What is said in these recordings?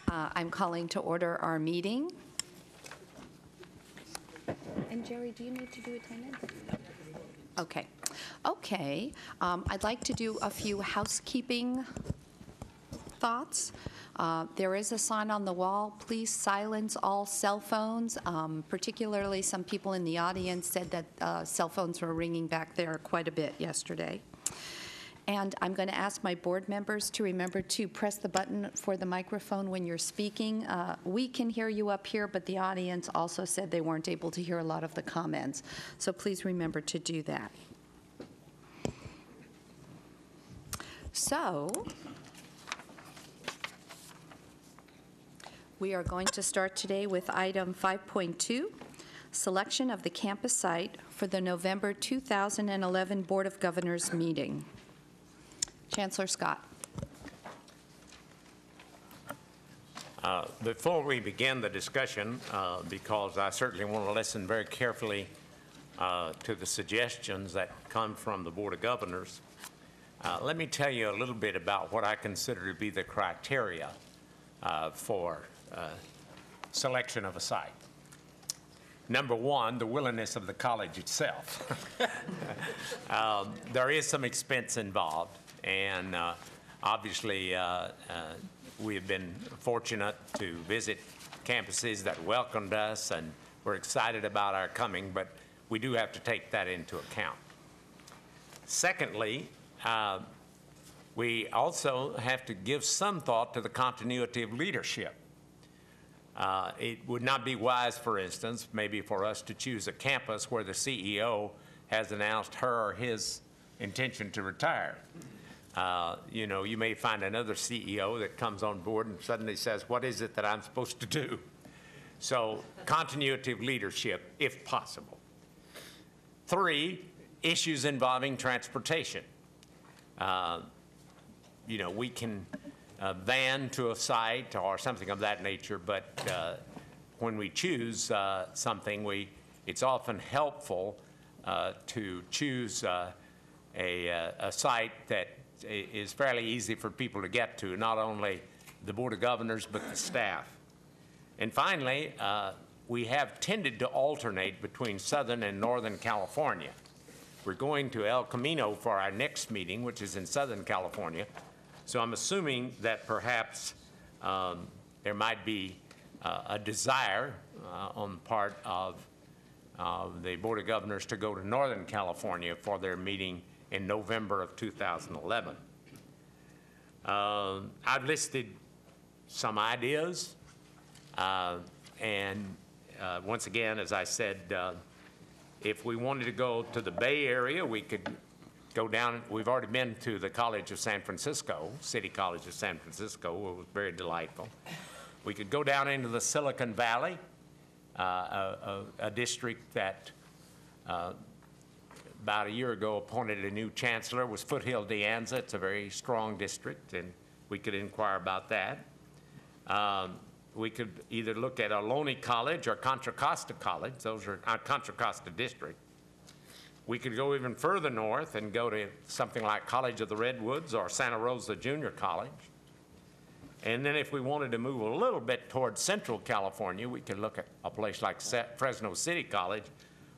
I'm calling to order our meeting. And Jerry, do you need to do attendance? Okay. I'd like to do a few housekeeping thoughts. There is a sign on the wall, please silence all cell phones. Particularly some people in the audience said that cell phones were ringing back there quite a bit yesterday. And I'm going to ask my board members to remember to press the button for the microphone when you're speaking. We can hear you up here, but the audience also said they weren't able to hear a lot of the comments. So please remember to do that. So, we are going to start today with item 5.2, selection of the campus site for the November 2011 Board of Governors meeting. Chancellor Scott. Before we begin the discussion, because I certainly want to listen very carefully to the suggestions that come from the Board of Governors, let me tell you a little bit about what I consider to be the criteria for selection of a site. Number one, the willingness of the college itself. There is some expense involved. And obviously, we have been fortunate to visit campuses that welcomed us, and we're excited about our coming, but we do have to take that into account. Secondly, we also have to give some thought to the continuity of leadership. It would not be wise, for instance, maybe for us to choose a campus where the CEO has announced her or his intention to retire. You know, you may find another CEO that comes on board and suddenly says, what is it that I'm supposed to do? So continuity of leadership, if possible. 3, issues involving transportation. You know, we can van to a site or something of that nature, but when we choose something, it's often helpful to choose a site that is fairly easy for people to get to, not only the Board of Governors, but the staff. And finally, we have tended to alternate between Southern and Northern California. We're going to El Camino for our next meeting, which is in Southern California. So I'm assuming that perhaps there might be a desire on the part of the Board of Governors to go to Northern California for their meeting in November of 2011. I've listed some ideas, and once again, as I said, if we wanted to go to the Bay Area, we could go down. We've already been to the College of San Francisco, City College of San Francisco. It was very delightful. We could go down into the Silicon Valley, a district that about a year ago appointed a new chancellor, was Foothill De Anza. It's a very strong district, and we could inquire about that. We could either look at Ohlone College or Contra Costa College. Those are Contra Costa District. We could go even further north and go to something like College of the Redwoods or Santa Rosa Junior College. And then if we wanted to move a little bit towards Central California, we could look at a place like Fresno City College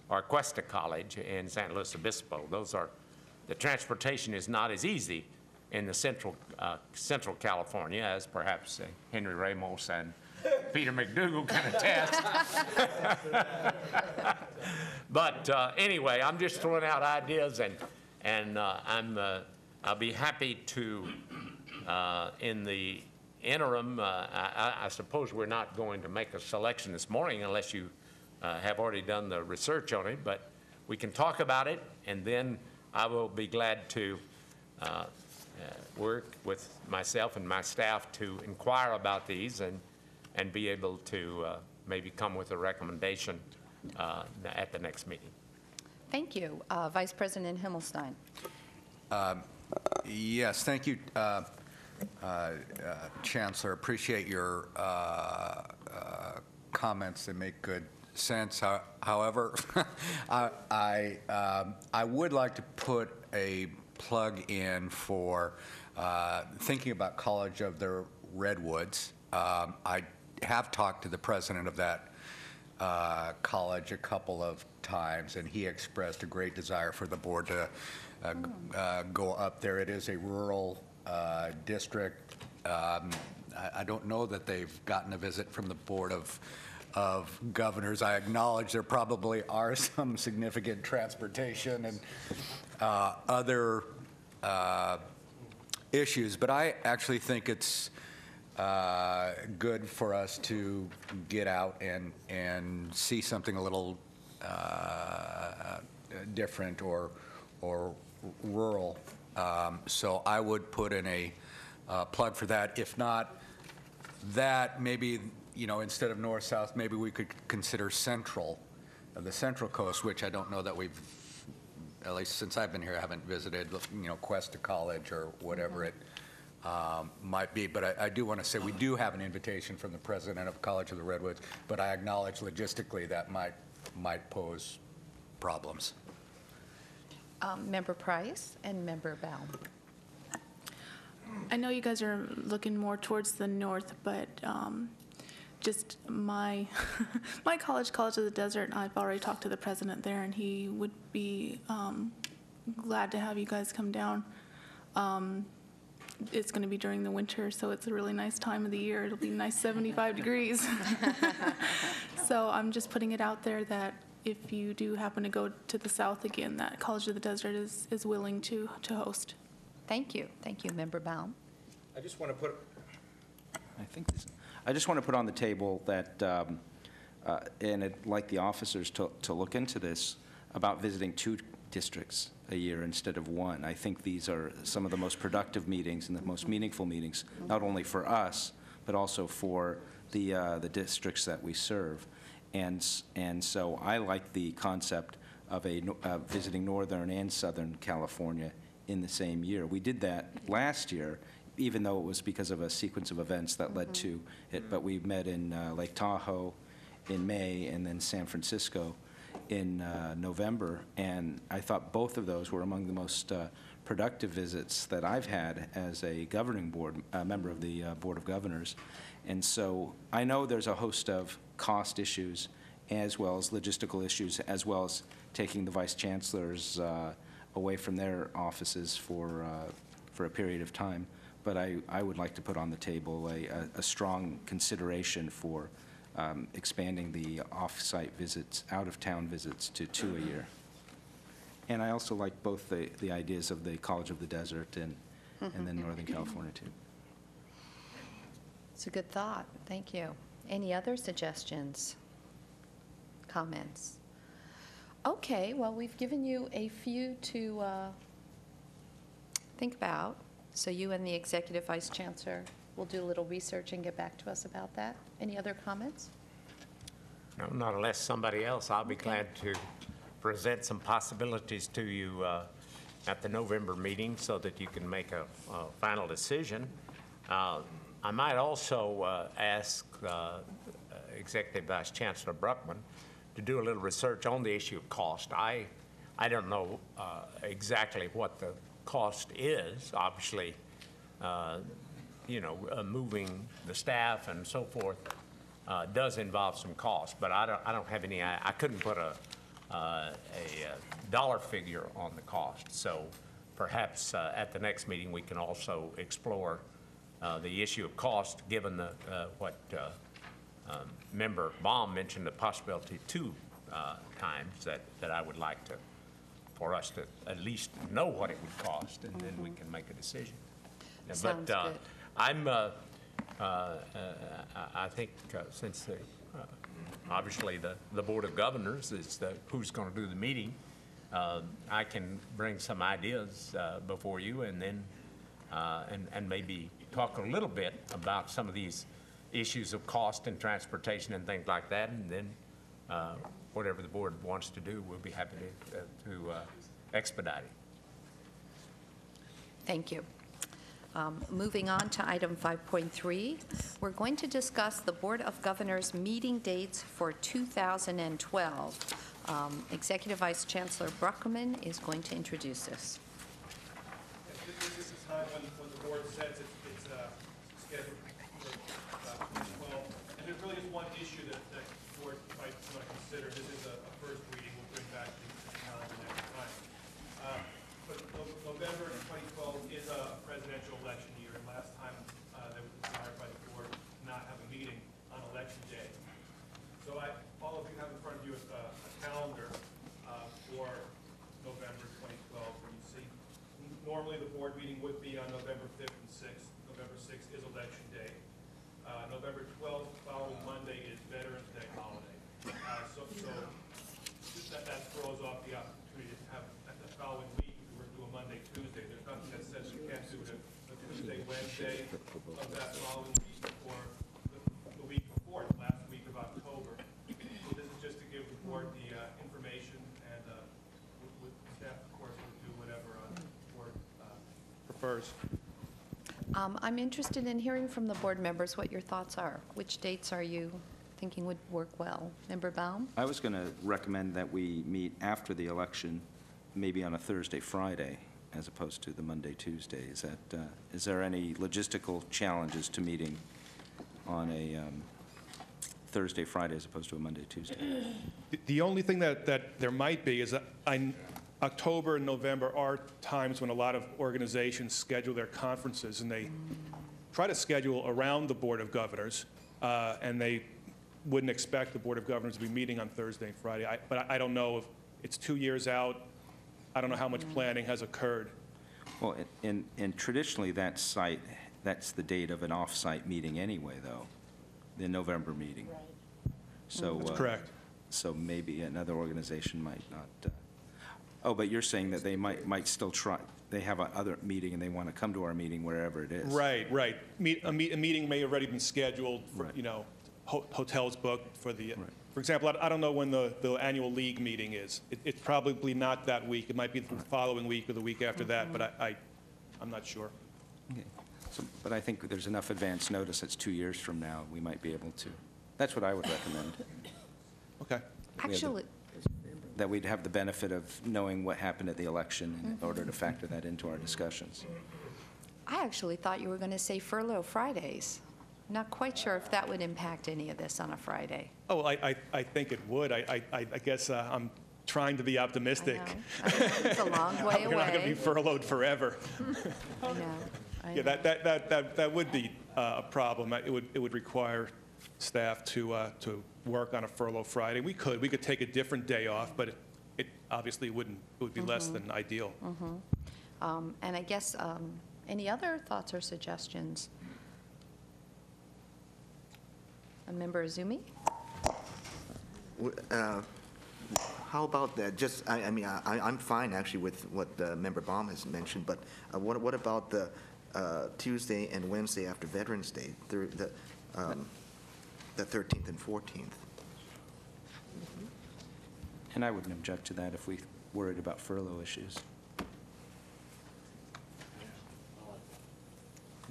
or Cuesta College in San Luis Obispo. The transportation is not as easy in the Central California as perhaps Henry Ramos and Peter McDougal can attest. But anyway, I'm just throwing out ideas, and I'll be happy to, in the interim, I suppose we're not going to make a selection this morning unless you have already done the research on it, but we can talk about it, and then I will be glad to work with myself and my staff to inquire about these and be able to maybe come with a recommendation at the next meeting. Thank you. Vice President Himmelstein. Yes, thank you, Chancellor. Appreciate your comments. They make good sense. However, I would like to put a plug in for thinking about College of the Redwoods I have talked to the president of that college a couple of times, and he expressed a great desire for the board to go up there. It is a rural district. I don't know that they've gotten a visit from the Board of Governors. I acknowledge there probably are some significant transportation and other issues, but I actually think it's good for us to get out and see something a little different or rural. So I would put in a plug for that. If not that, maybe, you know, instead of north-south, maybe we could consider central, the Central Coast, which I don't know that we've, at least since I've been here, I haven't visited, you know, Cuesta College or whatever it might be. But I do want to say we do have an invitation from the president of College of the Redwoods, but I acknowledge logistically that might pose problems. Member Price and Member Baum. I know you guys are looking more towards the north, but just my my college of the Desert, I've already talked to the president there, and he would be glad to have you guys come down. It's going to be during the winter, so it's a really nice time of the year. It'll be nice 75 degrees. So I'm just putting it out there that if you do happen to go to the south again, that College of the Desert is willing to host. Thank you. Thank you, Member Baum. I just want to put on the table that, and I'd like the officers to look into this, about visiting 2 districts a year instead of 1. I think these are some of the most productive meetings and the most meaningful meetings, not only for us, but also for the districts that we serve. And so I like the concept of visiting Northern and Southern California in the same year. We did that last year, even though it was because of a sequence of events that led to it. But we met in Lake Tahoe in May and then San Francisco in November. And I thought both of those were among the most productive visits that I've had as a governing board, member of the Board of Governors. And so I know there's a host of cost issues as well as logistical issues, as well as taking the vice chancellors away from their offices for a period of time. But I would like to put on the table a strong consideration for expanding the off-site visits, out-of-town visits to 2 a year. And I also like both the ideas of the College of the Desert and then Northern California, too. It's a good thought. Thank you. Any other suggestions, comments? Okay, well, we've given you a few to think about. So you and the Executive Vice Chancellor will do a little research and get back to us about that. Any other comments? No, not unless somebody else. I'll be glad to present some possibilities to you at the November meeting so that you can make a final decision. I might also ask Executive Vice Chancellor Bruckman to do a little research on the issue of cost. I don't know exactly what the cost is. Obviously, you know, moving the staff and so forth does involve some cost, but I don't have any. I couldn't put a dollar figure on the cost. So perhaps at the next meeting we can also explore the issue of cost, given what Member Baum mentioned, the possibility 2 times that I would like for us to at least know what it would cost, and then we can make a decision. Sounds good. I think since obviously the Board of Governors is who's going to do the meeting, I can bring some ideas before you, and then and maybe talk a little bit about some of these issues of cost and transportation and things like that, and then whatever the board wants to do, we'll be happy to expedite it. Thank you. Moving on to item 5.3, we're going to discuss the Board of Governors meeting dates for 2012. Executive Vice Chancellor Bruckman is going to introduce this. This is time when the board sets its schedule for election day. So all of you have in front of you a calendar for November 2012. And you see, normally the board meeting would be on November 5th and 6th. November 6th is election day. November 12th, following Monday, is Veterans Day holiday. So that throws off the opportunity to have the following week, if we were to do a Monday, Tuesday. There's nothing that says you can't do it a Tuesday, Wednesday of that following week, or the week before, the last week of October. So this is just to give the board the information, and with staff, of course, will do whatever the board prefers. I'm interested in hearing from the board members what your thoughts are. Which dates are you thinking would work well? Member Baum? I was going to recommend that we meet after the election, maybe on a Thursday, Friday, as opposed to the Monday, Tuesday. Is there any logistical challenges to meeting on a Thursday, Friday, as opposed to a Monday, Tuesday? The only thing that there might be is that October and November are times when a lot of organizations schedule their conferences, and they try to schedule around the Board of Governors, and they wouldn't expect the Board of Governors to be meeting on Thursday and Friday. But I don't know if it's 2 years out. I don't know how much planning has occurred. Well, and traditionally, that's the date of an off-site meeting anyway, though, the November meeting. So That's correct. So maybe another organization might not. Oh, but you're saying that they might still try. They have another meeting and they want to come to our meeting wherever it is. Right. A meeting may have already been scheduled. Right. Hotels booked for the. Right. For example, I don't know when the annual league meeting is. It's probably not that week. It might be the following week or the week after that, but I'm not sure. Okay. But I think there's enough advance notice. It's 2 years from now. We might be able to. That's what I would recommend. Okay. Actually, That we'd have the benefit of knowing what happened at the election in order to factor that into our discussions. I actually thought you were going to say furlough Fridays. Not quite sure if that would impact any of this on a Friday. Oh, I think it would. I guess I'm trying to be optimistic. I know. It's a long way We're not going to be away. furloughed forever. I know. Yeah, that would be a problem. It would require staff to work on a furlough Friday. We could take a different day off, but it obviously wouldn't. It would be less than ideal. And I guess, any other thoughts or suggestions? Member Azumi? How about that? Just, I'm fine actually with what Member Baum has mentioned, but what about the Tuesday and Wednesday after Veterans Day, the 13th and 14th? And I wouldn't object to that if we worried about furlough issues.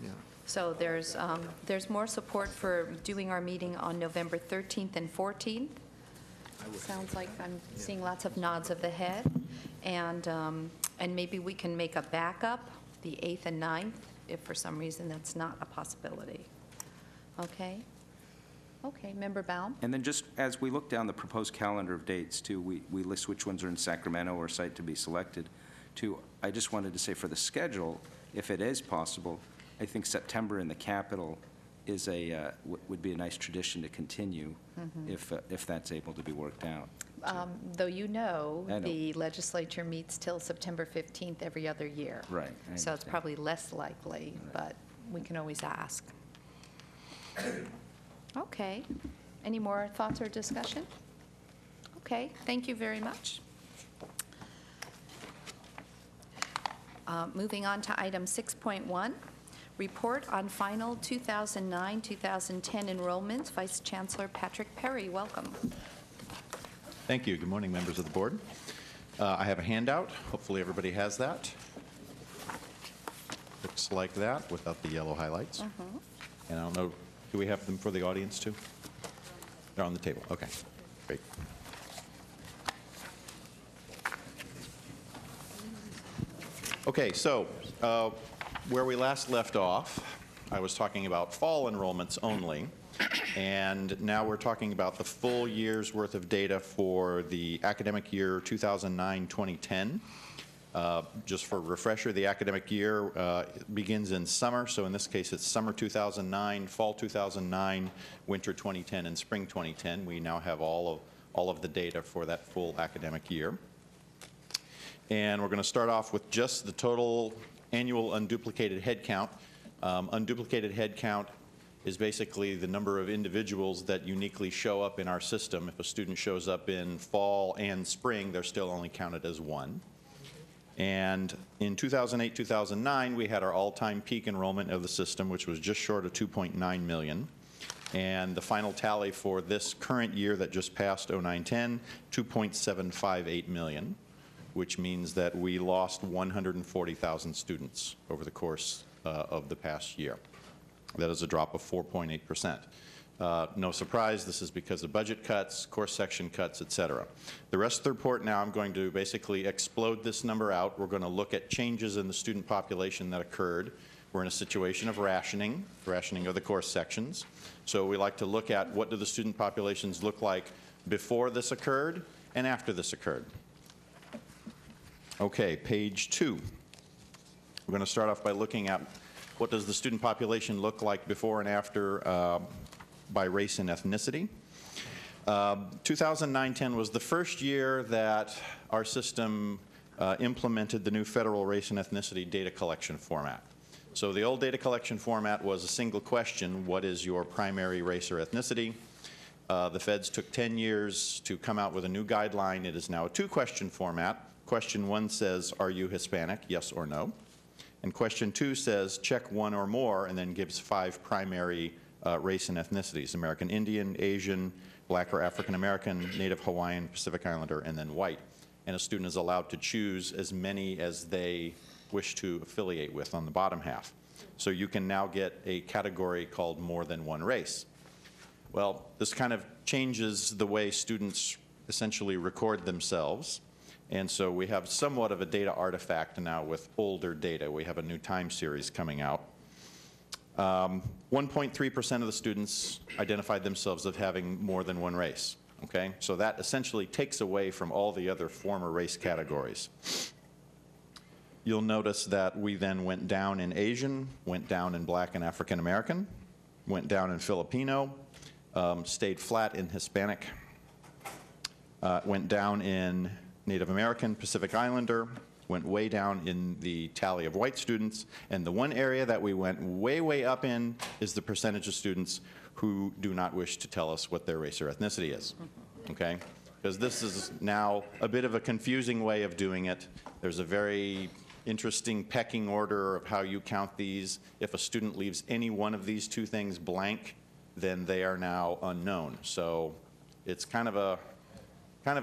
Yeah. So there's more support for doing our meeting on November 13th and 14th. Sounds like I'm seeing lots of nods of the head. And maybe we can make a backup, the 8th and 9th, if for some reason that's not a possibility. Okay? Okay, Member Baum? And then just as we look down the proposed calendar of dates, too, we list which ones are in Sacramento or site to be selected. I just wanted to say for the schedule, if it is possible, I think September in the Capitol is would be a nice tradition to continue if that's able to be worked out. Though I know. the legislature meets till September 15th every other year. Right. I So it's understand. probably less likely, but we can always ask. Okay. Any more thoughts or discussion? Okay, thank you very much. Moving on to item 6.1, report on final 2009-2010 enrollments. Vice Chancellor Patrick Perry, welcome. Thank you. Good morning, members of the board. I have a handout. Hopefully everybody has that. Looks like that without the yellow highlights. And I don't know, do we have them for the audience too? They're on the table. Okay, great. Okay, so where we last left off, I was talking about fall enrollments only, and now we're talking about the full year's worth of data for the academic year 2009-2010. Just for a refresher, the academic year begins in summer, so in this case it's summer 2009, fall 2009, winter 2010, and spring 2010. We now have all of the data for that full academic year. And we're going to start off with just the total annual unduplicated head count. Unduplicated head count is basically the number of individuals that uniquely show up in our system. If a student shows up in fall and spring, they're still only counted as one. And in 2008, 2009, we had our all-time peak enrollment of the system, which was just short of 2.9 million. And the final tally for this current year that just passed, 09-10, 2.758 million, which means that we lost 140,000 students over the course of the past year. That is a drop of 4.8%. No surprise, this is because of budget cuts, course section cuts, et cetera. The rest of the report now, I'm going to basically explode this number out. We're going to look at changes in the student population that occurred. We're in a situation of rationing of the course sections. So we like to look at what do the student populations look like before this occurred and after this occurred. Okay, page 2. We're going to start off by looking at what does the student population look like before and after by race and ethnicity. 2009-10 was the first year that our system implemented the new federal race and ethnicity data collection format. So the old data collection format was a single question, what is your primary race or ethnicity? The feds took 10 years to come out with a new guideline. It is now a two-question format. Question 1 says, are you Hispanic, yes or no? And question 2 says, check one or more, and then gives 5 primary race and ethnicities: American Indian, Asian, Black or African American, Native Hawaiian, Pacific Islander, and then white. And a student is allowed to choose as many as they wish to affiliate with on the bottom half. So you can now get a category called more than one race. Well, this kind of changes the way students essentially record themselves. And so we have somewhat of a data artifact now with older data. We have a new time series coming out. 1.3% of the students identified themselves as having more than one race. Okay? So that essentially takes away from all the other former race categories. You'll notice that we then went down in Asian, went down in Black and African American, went down in Filipino, stayed flat in Hispanic, went down in Native American, Pacific Islander, went way down in the tally of white students, and the one area that we went way, way up in is the percentage of students who do not wish to tell us what their race or ethnicity is, okay? Because this is now a bit of a confusing way of doing it. There's a very interesting pecking order of how you count these. If a student leaves any one of these two things blank, then they are now unknown. So it's kind of a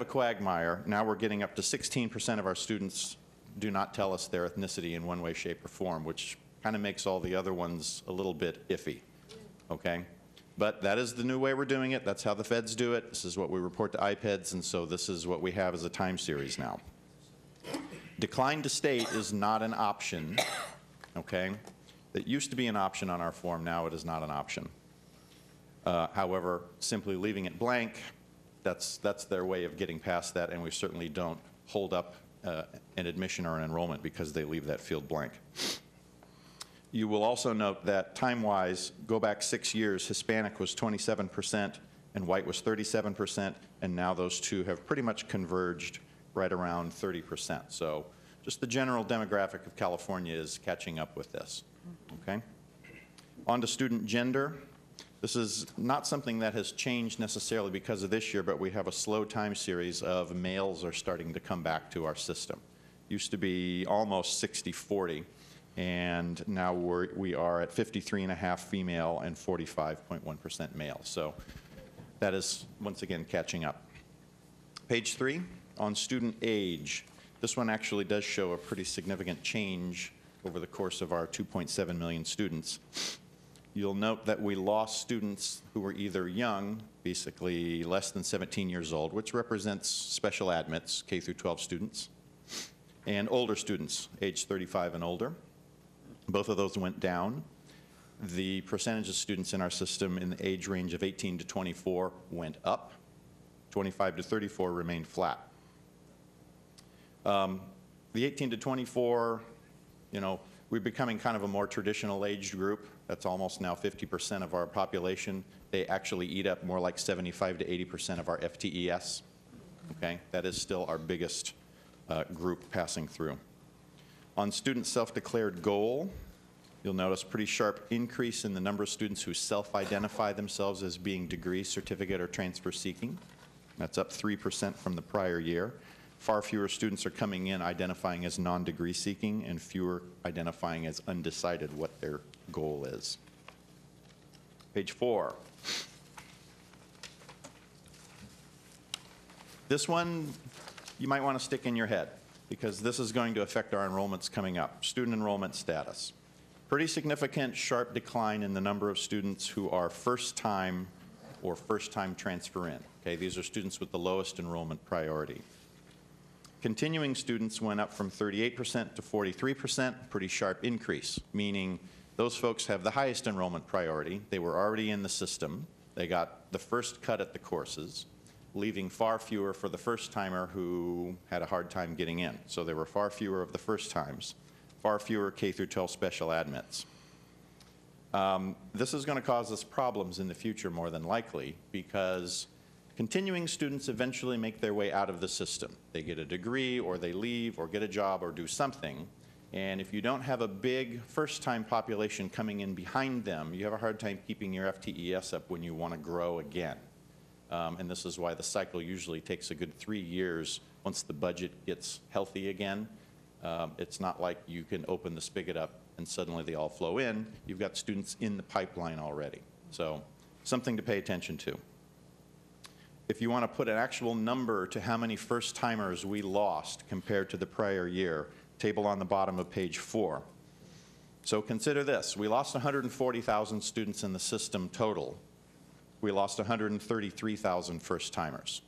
quagmire. Now we're getting up to 16% of our students do not tell us their ethnicity in one way, shape, or form, which kind of makes all the other ones a little bit iffy, okay? But that is the new way we're doing it. That's how the feds do it. This is what we report to IPEDS, and so this is what we have as a time series now. Decline to state is not an option, okay? It used to be an option on our form. Now it is not an option. However, simply leaving it blank, that's their way of getting past that, and we certainly don't hold up an admission or an enrollment because they leave that field blank. You will also note that time-wise, go back 6 years, Hispanic was 27% and white was 37%, and now those two have pretty much converged right around 30%. So just the general demographic of California is catching up with this, okay? On to student gender. This is not something that has changed necessarily because of this year, but we have a slow time series of males are starting to come back to our system. Used to be almost 60-40, and now we are at 53.5 female and 45.1% male. So that is, once again, catching up. Page 3, on student age. This one actually does show a pretty significant change over the course of our 2.7 million students. You'll note that we lost students who were either young, basically less than 17 years old, which represents special admits, K through 12 students, and older students, age 35 and older. Both of those went down. The percentage of students in our system in the age range of 18 to 24 went up. 25 to 34 remained flat. The 18 to 24, you know, we're becoming kind of a more traditional aged group. That's almost now 50% of our population. They actually eat up more like 75 to 80% of our FTES. Okay, that is still our biggest group passing through. On student self-declared goal, you'll notice pretty sharp increase in the number of students who self-identify themselves as being degree, certificate, or transfer seeking. That's up 3% from the prior year. Far fewer students are coming in identifying as non-degree seeking and fewer identifying as undecided what their goal is. Page 4. This one you might want to stick in your head because this is going to affect our enrollments coming up. Student enrollment status. Pretty significant sharp decline in the number of students who are first-time or first-time transfer in. Okay, these are students with the lowest enrollment priority. Continuing students went up from 38% to 43%, pretty sharp increase, meaning those folks have the highest enrollment priority. They were already in the system. They got the first cut at the courses, leaving far fewer for the first-timer who had a hard time getting in. So there were far fewer of the first times, far fewer K through 12 special admits. This is going to cause us problems in the future more than likely because continuing students eventually make their way out of the system. They get a degree or they leave or get a job or do something. And if you don't have a big first-time population coming in behind them, you have a hard time keeping your FTES up when you want to grow again. And this is why the cycle usually takes a good 3 years once the budget gets healthy again. It's not like you can open the spigot up and suddenly they all flow in. You've got students in the pipeline already. So something to pay attention to. If you want to put an actual number to how many first-timers we lost compared to the prior year, table on the bottom of page 4. So consider this. We lost 140,000 students in the system total. We lost 133,000 first-timers.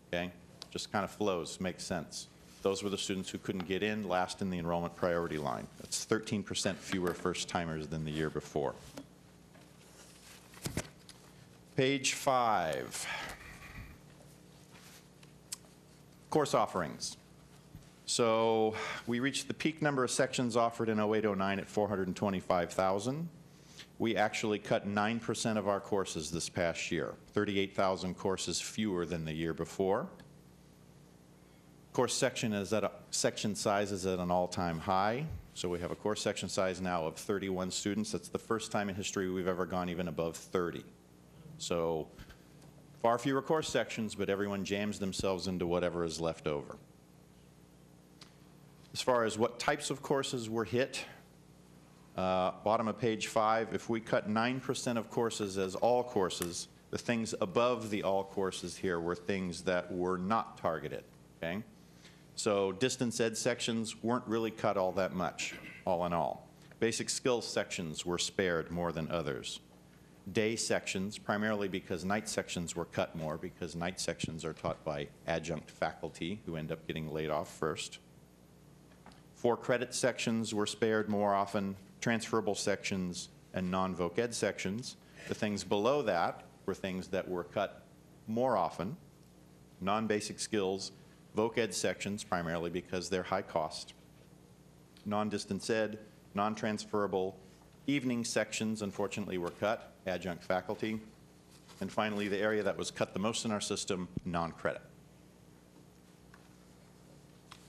Okay? Just kind of flows, makes sense. Those were the students who couldn't get in, last in the enrollment priority line. That's 13% fewer first-timers than the year before. Page 5. Course offerings. So we reached the peak number of sections offered in 08-09 at 425,000. We actually cut 9% of our courses this past year, 38,000 courses fewer than the year before. Course section size is at an all-time high. So we have a course section size now of 31 students. That's the first time in history we've ever gone even above 30. So far fewer course sections, but everyone jams themselves into whatever is left over. As far as what types of courses were hit, bottom of page 5, if we cut 9% of courses as all courses, the things above the all courses here were things that were not targeted, okay? So distance ed sections weren't really cut all that much, all in all. Basic skills sections were spared more than others. Day sections, primarily because night sections were cut more, because night sections are taught by adjunct faculty who end up getting laid off first. 4-credit sections were spared more often, transferable sections, and non-voc ed sections. The things below that were things that were cut more often, non-basic skills, voc ed sections, primarily because they're high cost, non-distance ed, non-transferable, evening sections, unfortunately, were cut, adjunct faculty, and finally, the area that was cut the most in our system, non-credit.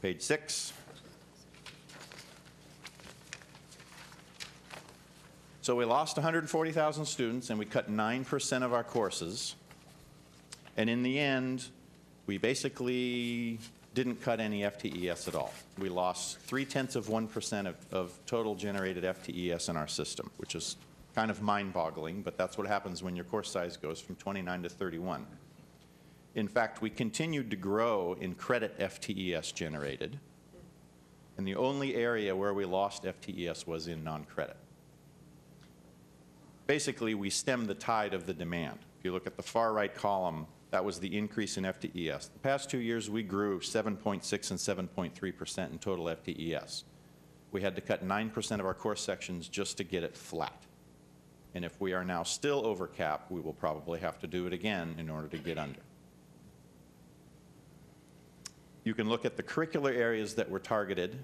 Page 6. So we lost 140,000 students, and we cut 9% of our courses. And in the end, we basically didn't cut any FTES at all. We lost 0.3% of total generated FTES in our system, which is kind of mind-boggling, but that's what happens when your course size goes from 29 to 31. In fact, we continued to grow in credit FTES generated, and the only area where we lost FTES was in non-credit. Basically, we stemmed the tide of the demand. If you look at the far right column, that was the increase in FTES. The past 2 years, we grew 7.6 and 7.3% in total FTES. We had to cut 9% of our course sections just to get it flat. And if we are now still over cap, we will probably have to do it again in order to get under. you can look at the curricular areas that were targeted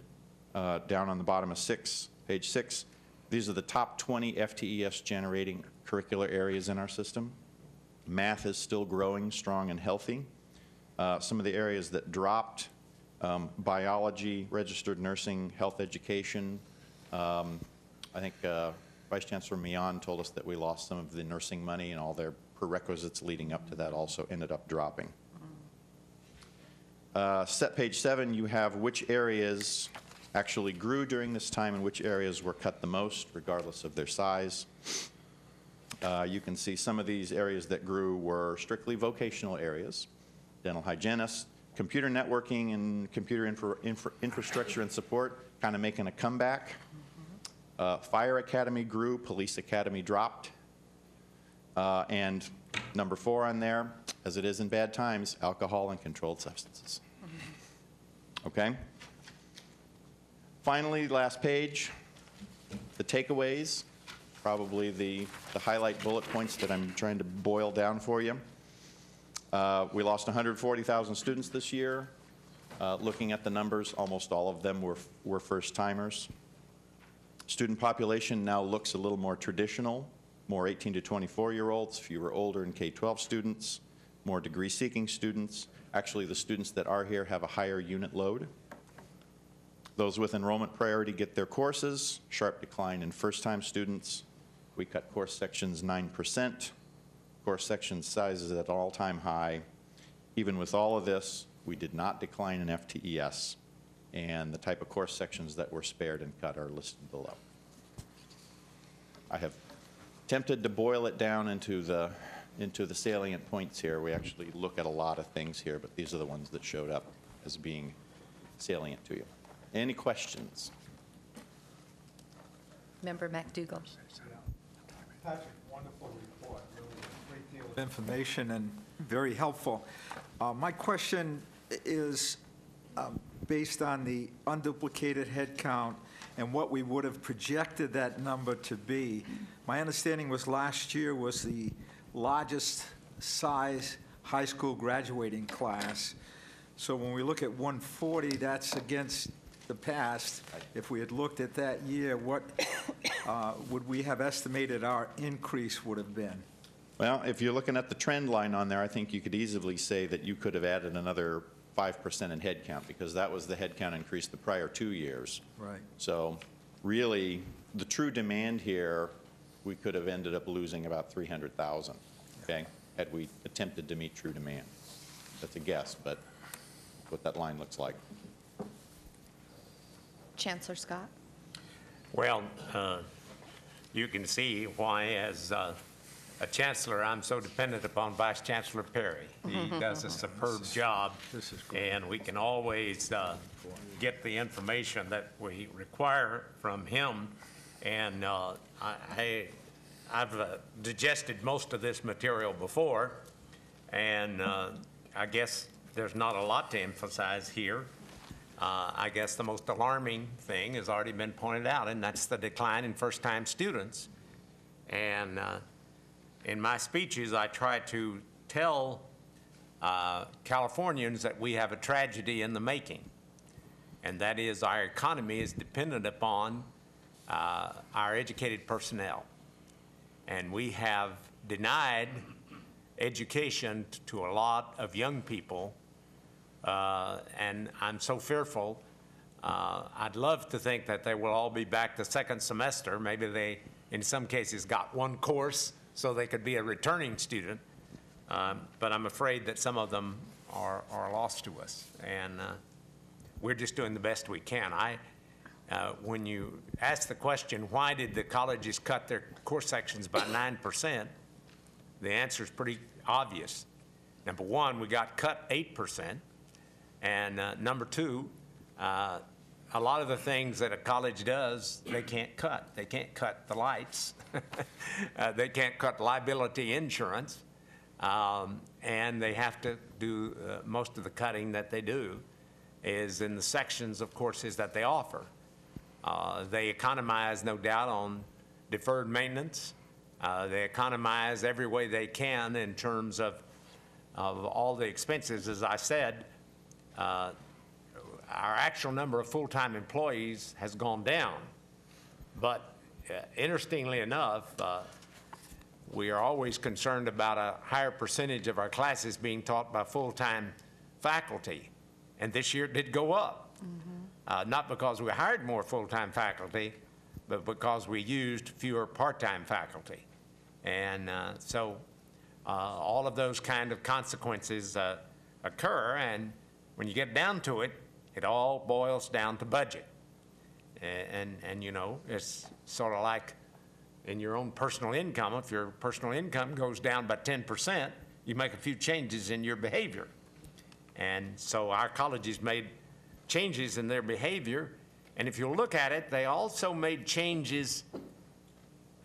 down on the bottom of page 6. These are the top 20 FTES generating curricular areas in our system. Math is still growing strong and healthy. Some of the areas that dropped, biology, registered nursing, health education. I think Vice Chancellor Mian told us that we lost some of the nursing money, and all their prerequisites leading up to that also ended up dropping. Page 7, you have which areas actually grew during this time and which areas were cut the most, regardless of their size. You can see some of these areas that grew were strictly vocational areas: dental hygienists, computer networking, and computer infrastructure and support, kind of making a comeback. Fire academy grew, police academy dropped. And number 4 on there, as it is in bad times, alcohol and controlled substances. Okay? Finally, last page, the takeaways, probably the highlight bullet points that I'm trying to boil down for you. We lost 140,000 students this year. Looking at the numbers, almost all of them were first-timers. Student population now looks a little more traditional, more 18 to 24-year-olds, fewer older and K-12 students, more degree-seeking students. Actually, the students that are here have a higher unit load. Those with enrollment priority get their courses, sharp decline in first-time students. We cut course sections 9%. Course section sizes at an all-time high. Even with all of this, we did not decline in FTES, and the type of course sections that were spared and cut are listed below. I have attempted to boil it down into the salient points here. We actually look at a lot of things here, but these are the ones that showed up as being salient to you. Any questions? Member McDougall. Patrick, wonderful report, really a great deal of information and very helpful. My question is based on the unduplicated head count and what we would have projected that number to be. My understanding was last year was the largest size high school graduating class. So when we look at 140, that's against the past. If we had looked at that year, what would we have estimated our increase would have been? Well, if you're looking at the trend line on there, I think you could easily say that you could have added another 5% in headcount, because that was the headcount increase the prior 2 years. Right. So really, the true demand here, we could have ended up losing about 300,000, okay, had we attempted to meet true demand. That's a guess, but what that line looks like. Chancellor Scott. Well, you can see why, as a chancellor, I'm so dependent upon Vice Chancellor Perry. He does a superb job, and we can always get the information that we require from him. And I've digested most of this material before, and I guess there's not a lot to emphasize here. I guess the most alarming thing has already been pointed out, and that's the decline in first-time students. And in my speeches, I try to tell Californians that we have a tragedy in the making, and that is our economy is dependent upon our educated personnel. And we have denied education to a lot of young people, and I'm so fearful. I'd love to think that they will all be back the second semester. Maybe they, in some cases, got one course so they could be a returning student. But I'm afraid that some of them are lost to us. And we're just doing the best we can. When you ask the question, why did the colleges cut their course sections by 9%, the answer is pretty obvious. Number one, we got cut 8%. And number two, a lot of the things that a college does, they can't cut. They can't cut the lights. They can't cut liability insurance. And they have to do, most of the cutting that they do is in the sections of courses that they offer. They economize, no doubt, on deferred maintenance. They economize every way they can in terms of all the expenses. As I said, our actual number of full-time employees has gone down. But interestingly enough, we are always concerned about a higher percentage of our classes being taught by full-time faculty. And this year it did go up. Not because we hired more full-time faculty, but because we used fewer part-time faculty. And so all of those kind of consequences occur, and when you get down to it, it all boils down to budget. And you know, it's sort of like in your own personal income. If your personal income goes down by 10%, you make a few changes in your behavior. And so our colleges made changes in their behavior, and if you look at it, they also made changes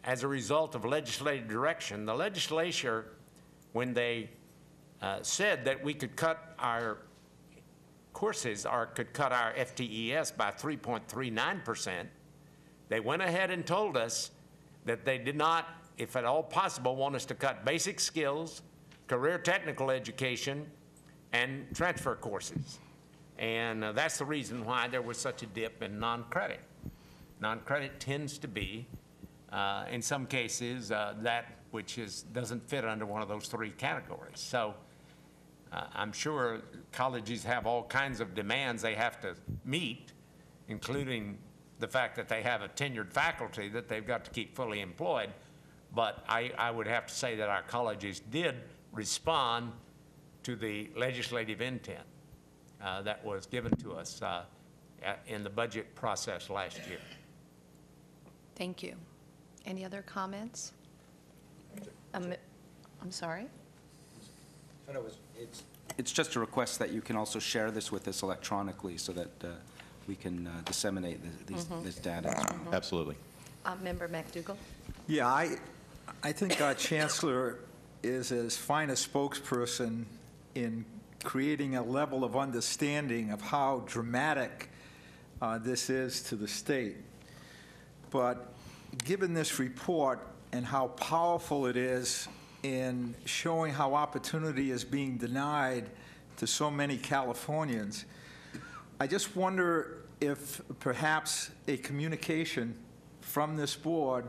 as a result of legislative direction. The legislature, when they said that we could cut our courses or could cut our FTES by 3.39%, they went ahead and told us that they did not, if at all possible, want us to cut basic skills, career technical education, and transfer courses. And that's the reason why there was such a dip in non-credit. Non-credit tends to be, in some cases, that which doesn't fit under one of those three categories. So I'm sure colleges have all kinds of demands they have to meet, including the fact that they have a tenured faculty that they've got to keep fully employed. But I would have to say that our colleges did respond to the legislative intent that was given to us in the budget process last year. Thank you. Any other comments? I'm sorry? It's just a request that you can also share this with us electronically so that we can disseminate this data as well. Absolutely. Member McDougall? Yeah, I think our chancellor is as fine a spokesperson in creating a level of understanding of how dramatic this is to the state. But given this report and how powerful it is in showing how opportunity is being denied to so many Californians, I just wonder if perhaps a communication from this board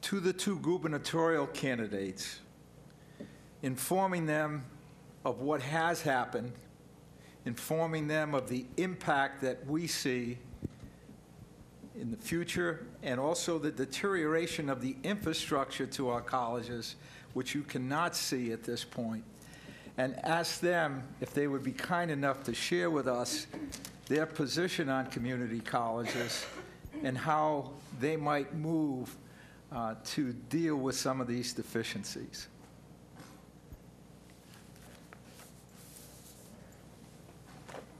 to the two gubernatorial candidates, informing them of what has happened, informing them of the impact that we see in the future, and also the deterioration of the infrastructure to our colleges, which you cannot see at this point, and ask them if they would be kind enough to share with us their position on community colleges and how they might move to deal with some of these deficiencies.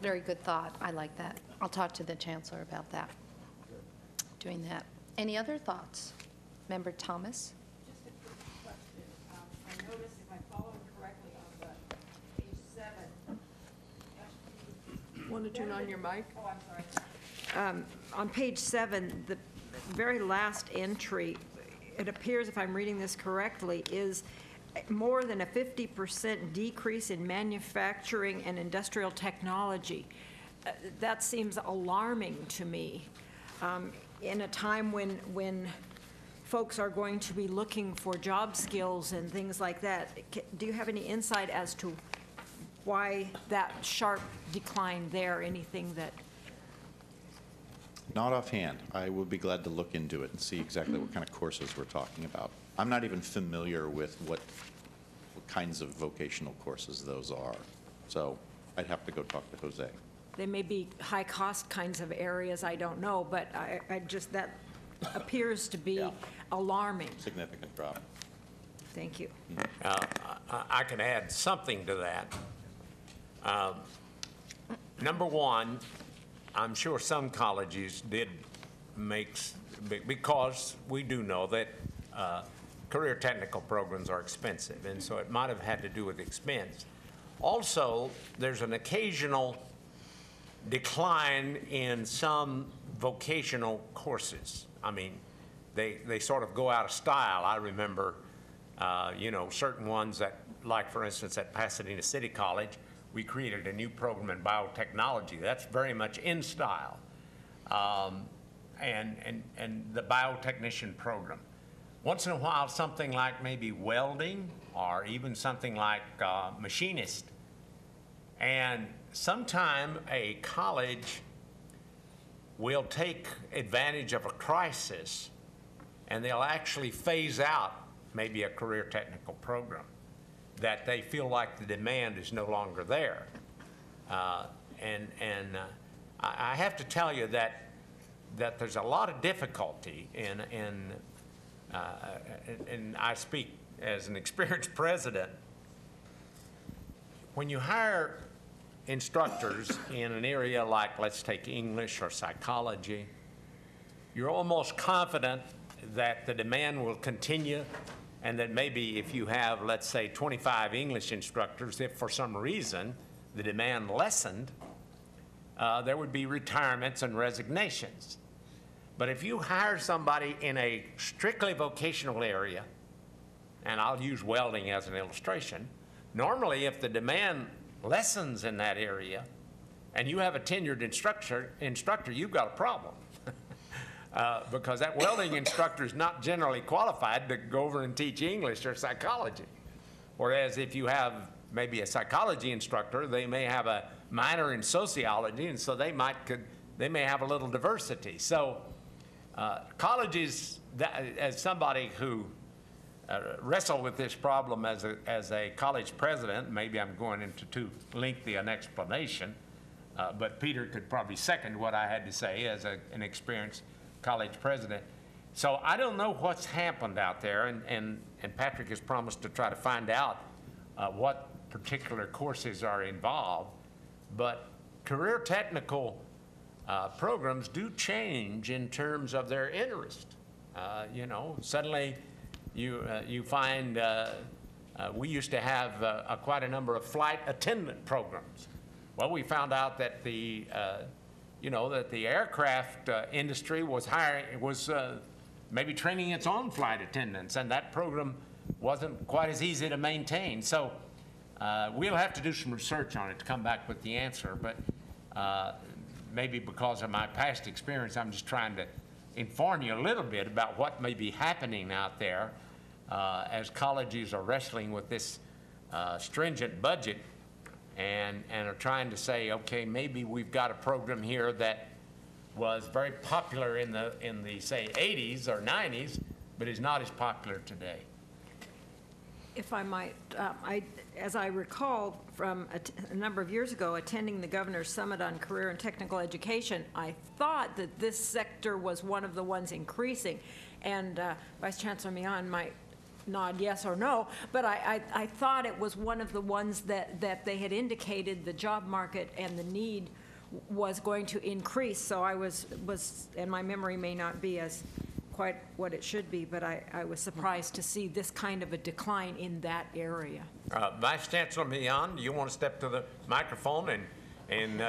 Very good thought. I like that. I'll talk to the chancellor about that, doing that. Any other thoughts? Member Thomas? Just a quick question. I noticed, if I followed correctly, on the page 7. Want to turn on your mic? Oh, I'm sorry. On page 7, the very last entry, it appears, if I'm reading this correctly, is more than a 50% decrease in manufacturing and industrial technology. That seems alarming to me. In a time when folks are going to be looking for job skills and things like that, do you have any insight as to why that sharp decline there? Anything that? Not offhand. I would be glad to look into it and see exactly what kind of courses we're talking about. I'm not even familiar with what kinds of vocational courses those are. So I'd have to go talk to Jose. They may be high-cost kinds of areas, I don't know, but I just, that appears to be Yeah. alarming. Significant drop. Thank you. I can add something to that. Number one, I'm sure some colleges did because we do know that career technical programs are expensive, and so it might have had to do with expense. Also, there's an occasional decline in some vocational courses. I mean, they sort of go out of style. I remember, certain ones that, like for instance at Pasadena City College, we created a new program in biotechnology. That's very much in style. And the biotechnician program. Once in a while, something like maybe welding or even something like machinist. And sometime a college will take advantage of a crisis and they'll actually phase out maybe a career technical program that they feel like the demand is no longer there. I have to tell you that there's a lot of difficulty and I speak as an experienced president. When you hire instructors in an area like, let's take English or psychology, you're almost confident that the demand will continue and that maybe if you have, let's say, 25 English instructors, if for some reason the demand lessened, there would be retirements and resignations. But if you hire somebody in a strictly vocational area, and I'll use welding as an illustration, normally if the demand lessens in that area and you have a tenured instructor, you've got a problem. Because that welding instructor is not generally qualified to go over and teach English or psychology. Whereas if you have maybe a psychology instructor, they may have a minor in sociology, and so they may have a little diversity. So colleges, as somebody who wrestled with this problem as a college president, maybe I'm going into too lengthy an explanation, but Peter could probably second what I had to say as an experienced college president. So I don't know what's happened out there, and Patrick has promised to try to find out what particular courses are involved, but career technical programs do change in terms of their interest. You know, suddenly you find we used to have quite a number of flight attendant programs. Well, we found out that the aircraft industry was maybe training its own flight attendants, and that program wasn't quite as easy to maintain. So we'll have to do some research on it to come back with the answer, but maybe because of my past experience, I'm just trying to inform you a little bit about what may be happening out there as colleges are wrestling with this stringent budget and are trying to say, okay, maybe we've got a program here that was very popular in the say 80s or 90s, but is not as popular today. If I might, as I recall from a number of years ago, attending the Governor's Summit on Career and Technical Education, I thought that this sector was one of the ones increasing. And Vice Chancellor Mian might nod yes or no, but I thought it was one of the ones that they had indicated the job market and the need was going to increase. So I was, and my memory may not be as quite what it should be, but I was surprised to see this kind of a decline in that area. Vice Chancellor Mian, do you want to step to the microphone and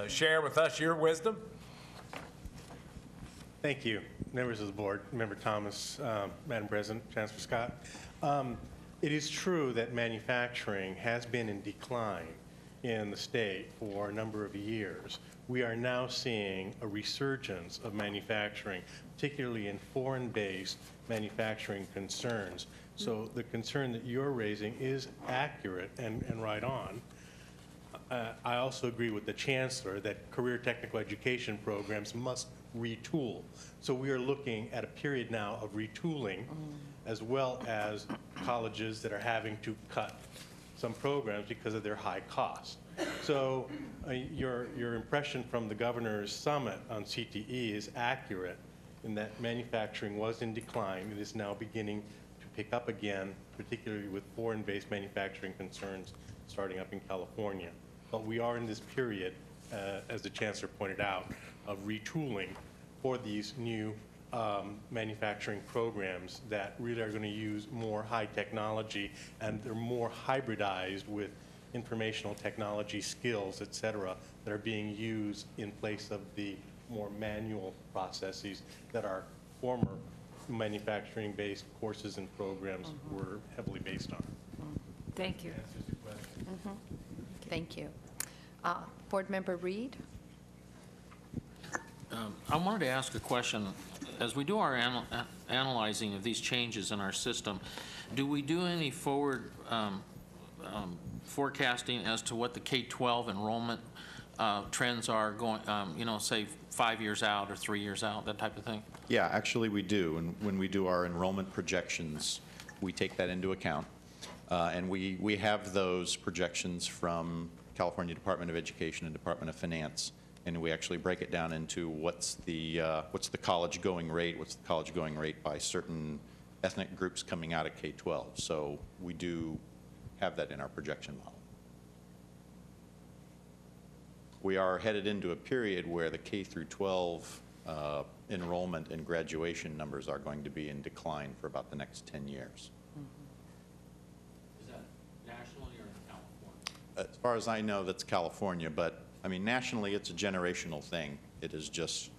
share with us your wisdom? Thank you, members of the board, Member Thomas, Madam President, Chancellor Scott. It is true that manufacturing has been in decline in the state for a number of years. We are now seeing a resurgence of manufacturing, particularly in foreign-based manufacturing concerns. So the concern that you're raising is accurate and right on. I also agree with the Chancellor that career technical education programs must retool. So we are looking at a period now of retooling, as well as colleges that are having to cut some programs because of their high cost. So your impression from the Governor's Summit on CTE is accurate in that manufacturing was in decline. It is now beginning to pick up again, particularly with foreign-based manufacturing concerns starting up in California. But we are in this period, as the Chancellor pointed out, of retooling for these new manufacturing programs that really are going to use more high technology, and they're more hybridized with informational technology skills, et cetera, that are being used in place of the more manual processes that our former manufacturing-based courses and programs were heavily based on. Thank you. Thank you. Board Member Reed? I wanted to ask a question. As we do our analyzing of these changes in our system, do we do any forward forecasting as to what the K-12 enrollment trends are going, say 5 years out or 3 years out, that type of thing? Yeah, actually we do. And when we do our enrollment projections, we take that into account. And we have those projections from California Department of Education and Department of Finance. And we actually break it down into what's the college going rate, what's the college going rate by certain ethnic groups coming out of K-12. So we do have that in our projection model. We are headed into a period where the K through 12 enrollment and graduation numbers are going to be in decline for about the next 10 years. Is that nationally or in California? As far as I know, that's California, but I mean, nationally, it's a generational thing. It is just,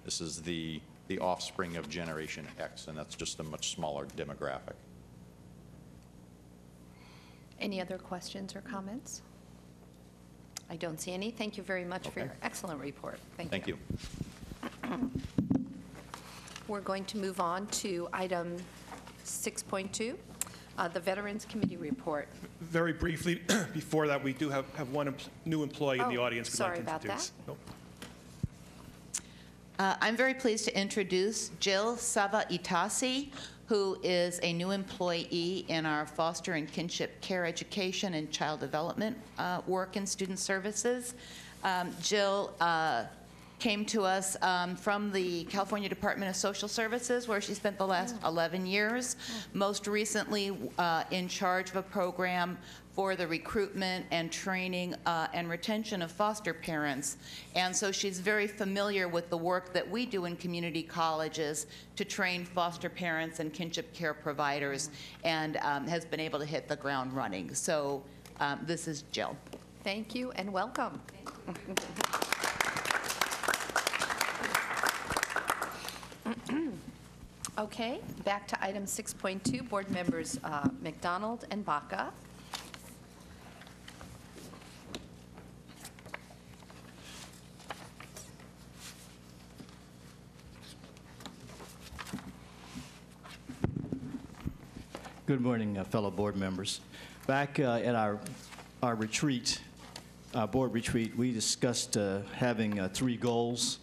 this is the offspring of Generation X, and that's just a much smaller demographic. Any other questions or comments? I don't see any. Thank you very much for your excellent report. Thank you. We're going to move on to item 6.2, the Veterans Committee report. Very briefly, before that, we do have one new employee in the audience we'd like to introduce. Sorry about Nope. I'm very pleased to introduce Jill Sava Itasi, who is a new employee in our foster and kinship care education and child development work in student services. Jill came to us from the California Department of Social Services, where she spent the last 11 years, most recently in charge of a program for the recruitment and training and retention of foster parents. And so she's very familiar with the work that we do in community colleges to train foster parents and kinship care providers, and has been able to hit the ground running. So this is Jill. Thank you and welcome. Okay, back to item 6.2, board members McDonald and Baca. Good morning, fellow board members. Back at our retreat, our board retreat, we discussed having 3 goals.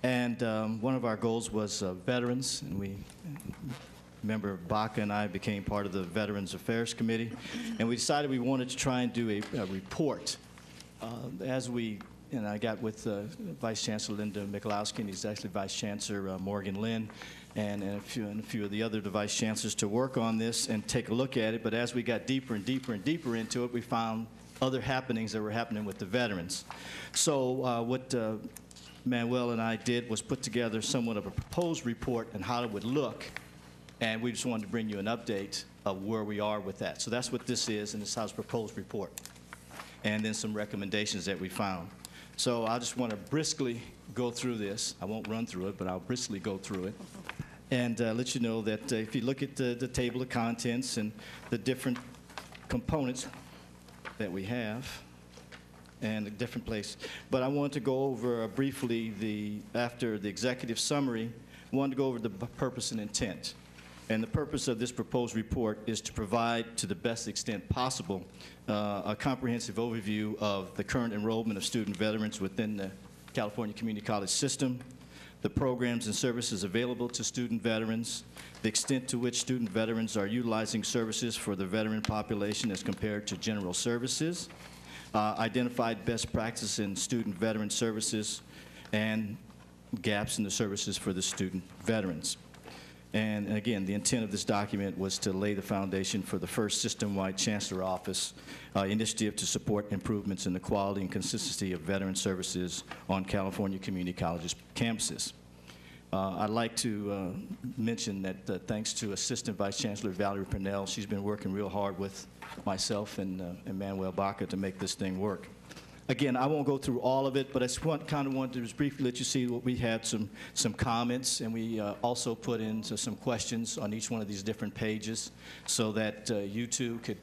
And one of our goals was veterans, and Member Baca and I became part of the Veterans Affairs Committee, and we decided we wanted to try and do a report. I got with Vice Chancellor Linda Michalowski, and he's actually Vice Chancellor Morgan Lynn, and a few of the other Vice Chancellors to work on this and take a look at it. But as we got deeper and deeper and deeper into it, we found other happenings that were happening with the veterans. So what Manuel and I did was put together somewhat of a proposed report on how it would look, and we just wanted to bring you an update of where we are with that. So that's what this is, and this is how it's proposed report, and then some recommendations that we found. So I just want to briskly go through this. I won't run through it, but I'll briskly go through it, and let you know that if you look at the table of contents and the different components that we have, and a different place. But I want to go over briefly after the executive summary, I wanted to go over the purpose and intent. And the purpose of this proposed report is to provide, to the best extent possible, a comprehensive overview of the current enrollment of student veterans within the California Community College system, the programs and services available to student veterans, the extent to which student veterans are utilizing services for the veteran population as compared to general services, identified best practices in student veteran services, and gaps in the services for the student veterans. And again, the intent of this document was to lay the foundation for the first system-wide Chancellor Office initiative to support improvements in the quality and consistency of veteran services on California Community Colleges campuses. I'd like to mention that thanks to Assistant Vice Chancellor Valerie Purnell, she's been working real hard with myself and Manuel Baca to make this thing work. Again, I won't go through all of it, but I just kind of wanted to just briefly let you see what we had some comments, and we also put in some questions on each one of these different pages so that you too could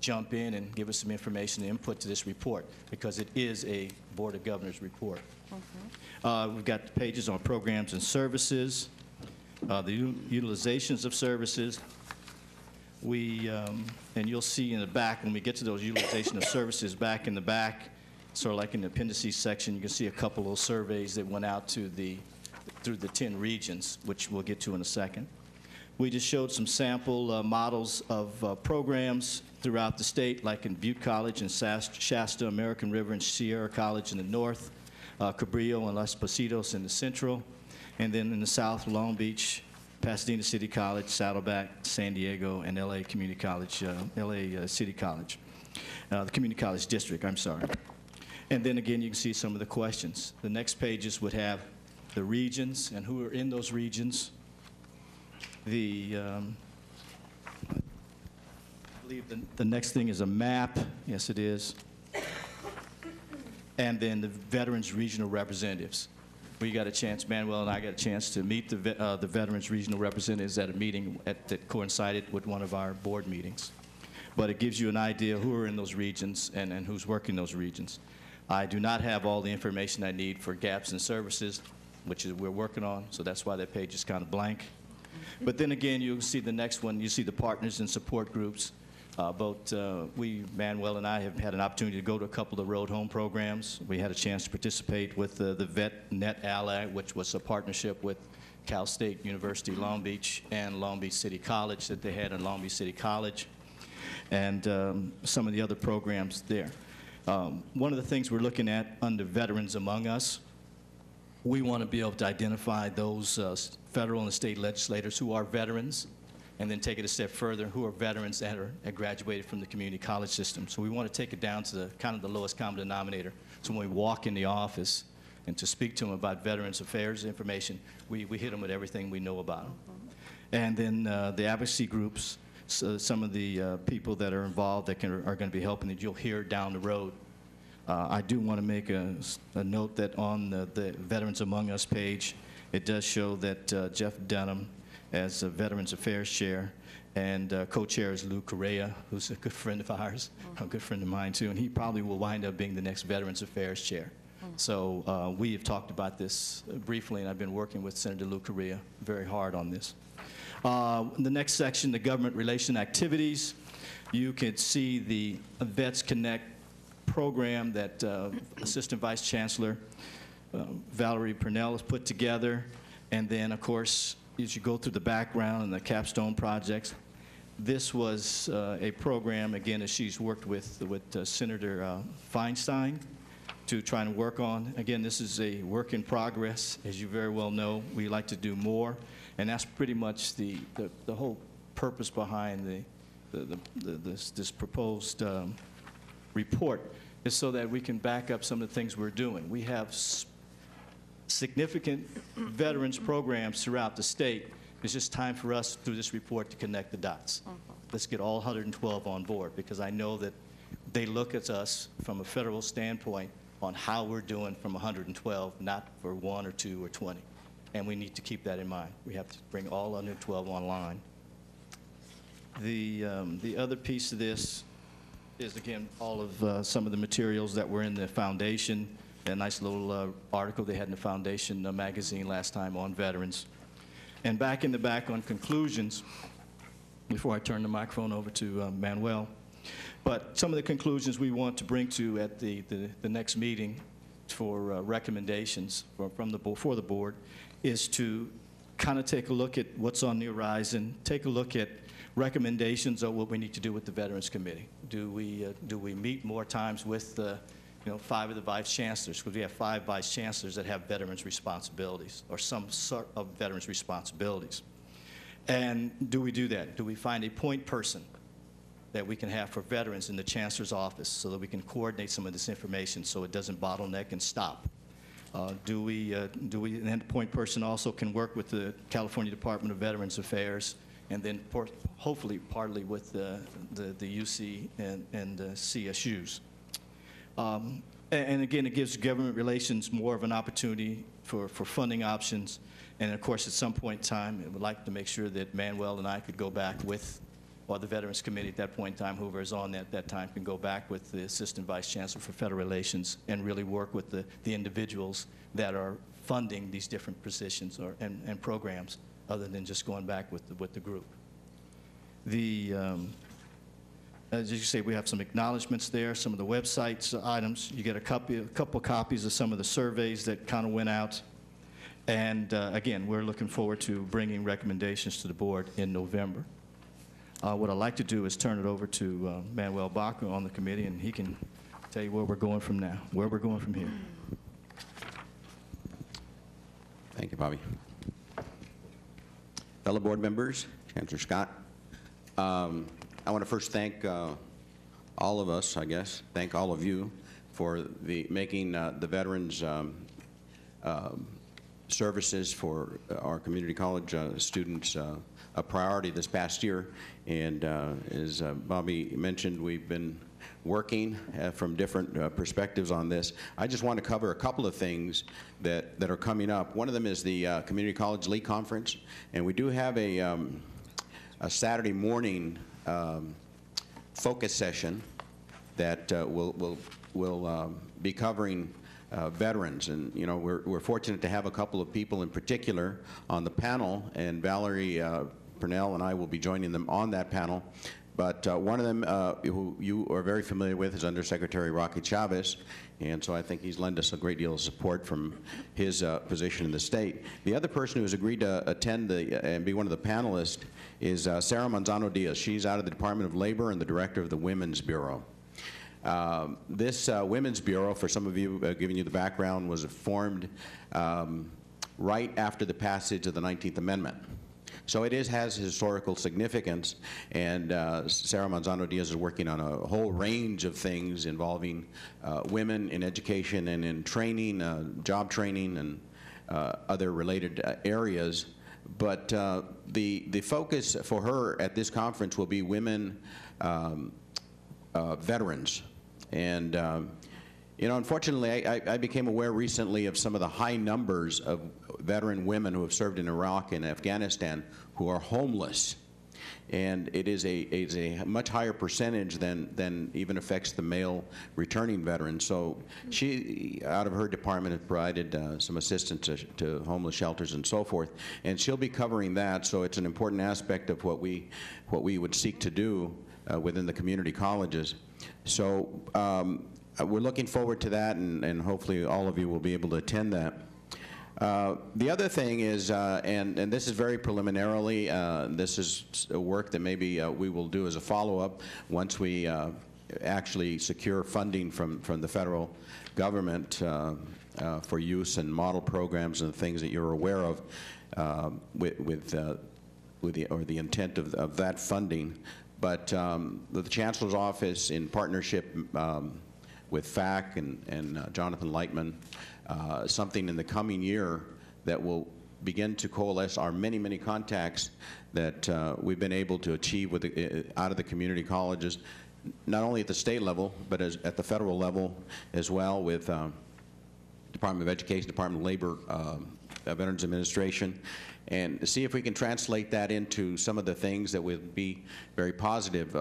jump in and give us some information and input to this report, because it is a Board of Governors report. We've got the pages on programs and services, the utilizations of services. And you'll see in the back, when we get to those utilization of services, back in the back, sort of like in the appendices section, you can see a couple of surveys that went out to through the 10 regions, which we'll get to in a second. We just showed some sample models of programs throughout the state, like in Butte College and Shasta, American River and Sierra College in the north, Cabrillo and Los Positos in the central, and then in the south, Long Beach, Pasadena City College, Saddleback, San Diego, and LA Community College, LA City College, the Community College District, I'm sorry. And then again, you can see some of the questions. The next pages would have the regions and who are in those regions. I believe the next thing is a map. Yes, it is. And then the Veterans Regional Representatives. We got a chance, Manuel and I got a chance to meet the Veterans Regional Representatives at a meeting that coincided with one of our board meetings. But it gives you an idea who are in those regions and who's working those regions. I do not have all the information I need for gaps in services, which is we're working on, so that's why that page is kind of blank. But then again, you'll see the next one, you see the partners and support groups. Manuel and I have had an opportunity to go to a couple of road home programs. We had a chance to participate with the Vet Net Ally, which was a partnership with Cal State University Long Beach and Long Beach City College that they had in Long Beach City College, and some of the other programs there. One of the things we're looking at under Veterans Among Us, we want to be able to identify those federal and state legislators who are veterans, and then take it a step further, who are veterans that are graduated from the community college system. So we want to take it down to the kind of the lowest common denominator. So when we walk in the office and to speak to them about Veterans Affairs information, we hit them with everything we know about them. And then the advocacy groups, so some of the people that are involved that are going to be helping that you'll hear down the road. I do want to make a note that on the Veterans Among Us page, it does show that Jeff Dunham, as a Veterans Affairs Chair, and co-chair is Lou Correa, who's a good friend of ours, a good friend of mine too, and he probably will wind up being the next Veterans Affairs Chair. So we have talked about this briefly, and I've been working with Senator Lou Correa very hard on this. The next section, the government relation activities, you can see the Vets Connect program that Assistant Vice Chancellor Valerie Purnell has put together, and then of course as you go through the background and the capstone projects, this was a program, again, that she's worked with Senator Feinstein to try and work on. Again, this is a work in progress. As you very well know, we like to do more, and that's pretty much the whole purpose behind this proposed report, is so that we can back up some of the things we're doing. We have significant veterans programs throughout the state. It's just time for us through this report to connect the dots. Let's get all 112 on board, because I know that they look at us from a federal standpoint on how we're doing from 112, not for 1 or 2 or 20. And we need to keep that in mind. We have to bring all 112 online. The other piece of this is, again, all of some of the materials that were in the foundation. A nice little article they had in the Foundation magazine last time on veterans. And back in the back on conclusions, before I turn the microphone over to Manuel, but some of the conclusions we want to bring to at the next meeting for recommendations for the board is to kind of take a look at what's on the horizon, take a look at recommendations of what we need to do with the Veterans Committee. Do we meet more times with 5 of the vice chancellors, because we have 5 vice chancellors that have veterans responsibilities or some sort of veterans responsibilities. And do we do that? Do we find a point person that we can have for veterans in the chancellor's office so that we can coordinate some of this information so it doesn't bottleneck and stop? And then the point person also can work with the California Department of Veterans Affairs, and then hopefully partly with the UC and CSUs. And again, it gives government relations more of an opportunity for funding options. And of course, at some point in time, I would like to make sure that Manuel and I could go back with or the Veterans Committee at that point in time, whoever is on at that time, can go back with the Assistant Vice Chancellor for Federal Relations and really work with the individuals that are funding these different positions and programs, other than just going back with the group. As you say, we have some acknowledgments there, some of the websites items. You get a couple copies of some of the surveys that kind of went out. And again, we're looking forward to bringing recommendations to the board in November. What I'd like to do is turn it over to Manuel Baca on the committee, and he can tell you where we're going from now, where we're going from here. Thank you, Bobby. Fellow board members, Chancellor Scott, I want to first thank all of us, I guess, thank all of you for making the veterans services for our community college students a priority this past year. And as Bobby mentioned, we've been working from different perspectives on this. I just want to cover a couple of things that are coming up. One of them is the Community College League Conference, and we do have a Saturday morning focus session that will be covering veterans. And you know, we're fortunate to have a couple of people in particular on the panel, and Valerie Purnell and I will be joining them on that panel. But one of them, who you are very familiar with, is Undersecretary Rocky Chavez, and so I think he's lent us a great deal of support from his position in the state. The other person who has agreed to attend and be one of the panelists is Sarah Manzano-Diaz. She's out of the Department of Labor and the director of the Women's Bureau. This Women's Bureau, for some of you, giving you the background, was formed right after the passage of the 19th Amendment. So it has historical significance, and Sarah Manzano-Diaz is working on a whole range of things involving women in education and in training, job training, and other related areas. But the focus for her at this conference will be women veterans. And you know, unfortunately, I became aware recently of some of the high numbers of veteran women who have served in Iraq and Afghanistan who are homeless. And it is a much higher percentage than even affects the male returning veterans. So she, out of her department, has provided some assistance to homeless shelters and so forth. And she'll be covering that, so it's an important aspect of what we would seek to do within the community colleges. So we're looking forward to that, and hopefully all of you will be able to attend that. The other thing is, and this is very preliminarily, this is work that maybe we will do as a follow-up once we actually secure funding from the federal government for use and model programs and the things that you're aware of with the intent of that funding. But the Chancellor's Office, in partnership with FAC and Jonathan Lightman, something in the coming year that will begin to coalesce our many contacts that we've been able to achieve with out of the community colleges, not only at the state level, but at the federal level as well, with Department of Education, Department of Labor, Veterans Administration, and see if we can translate that into some of the things that would be very positive.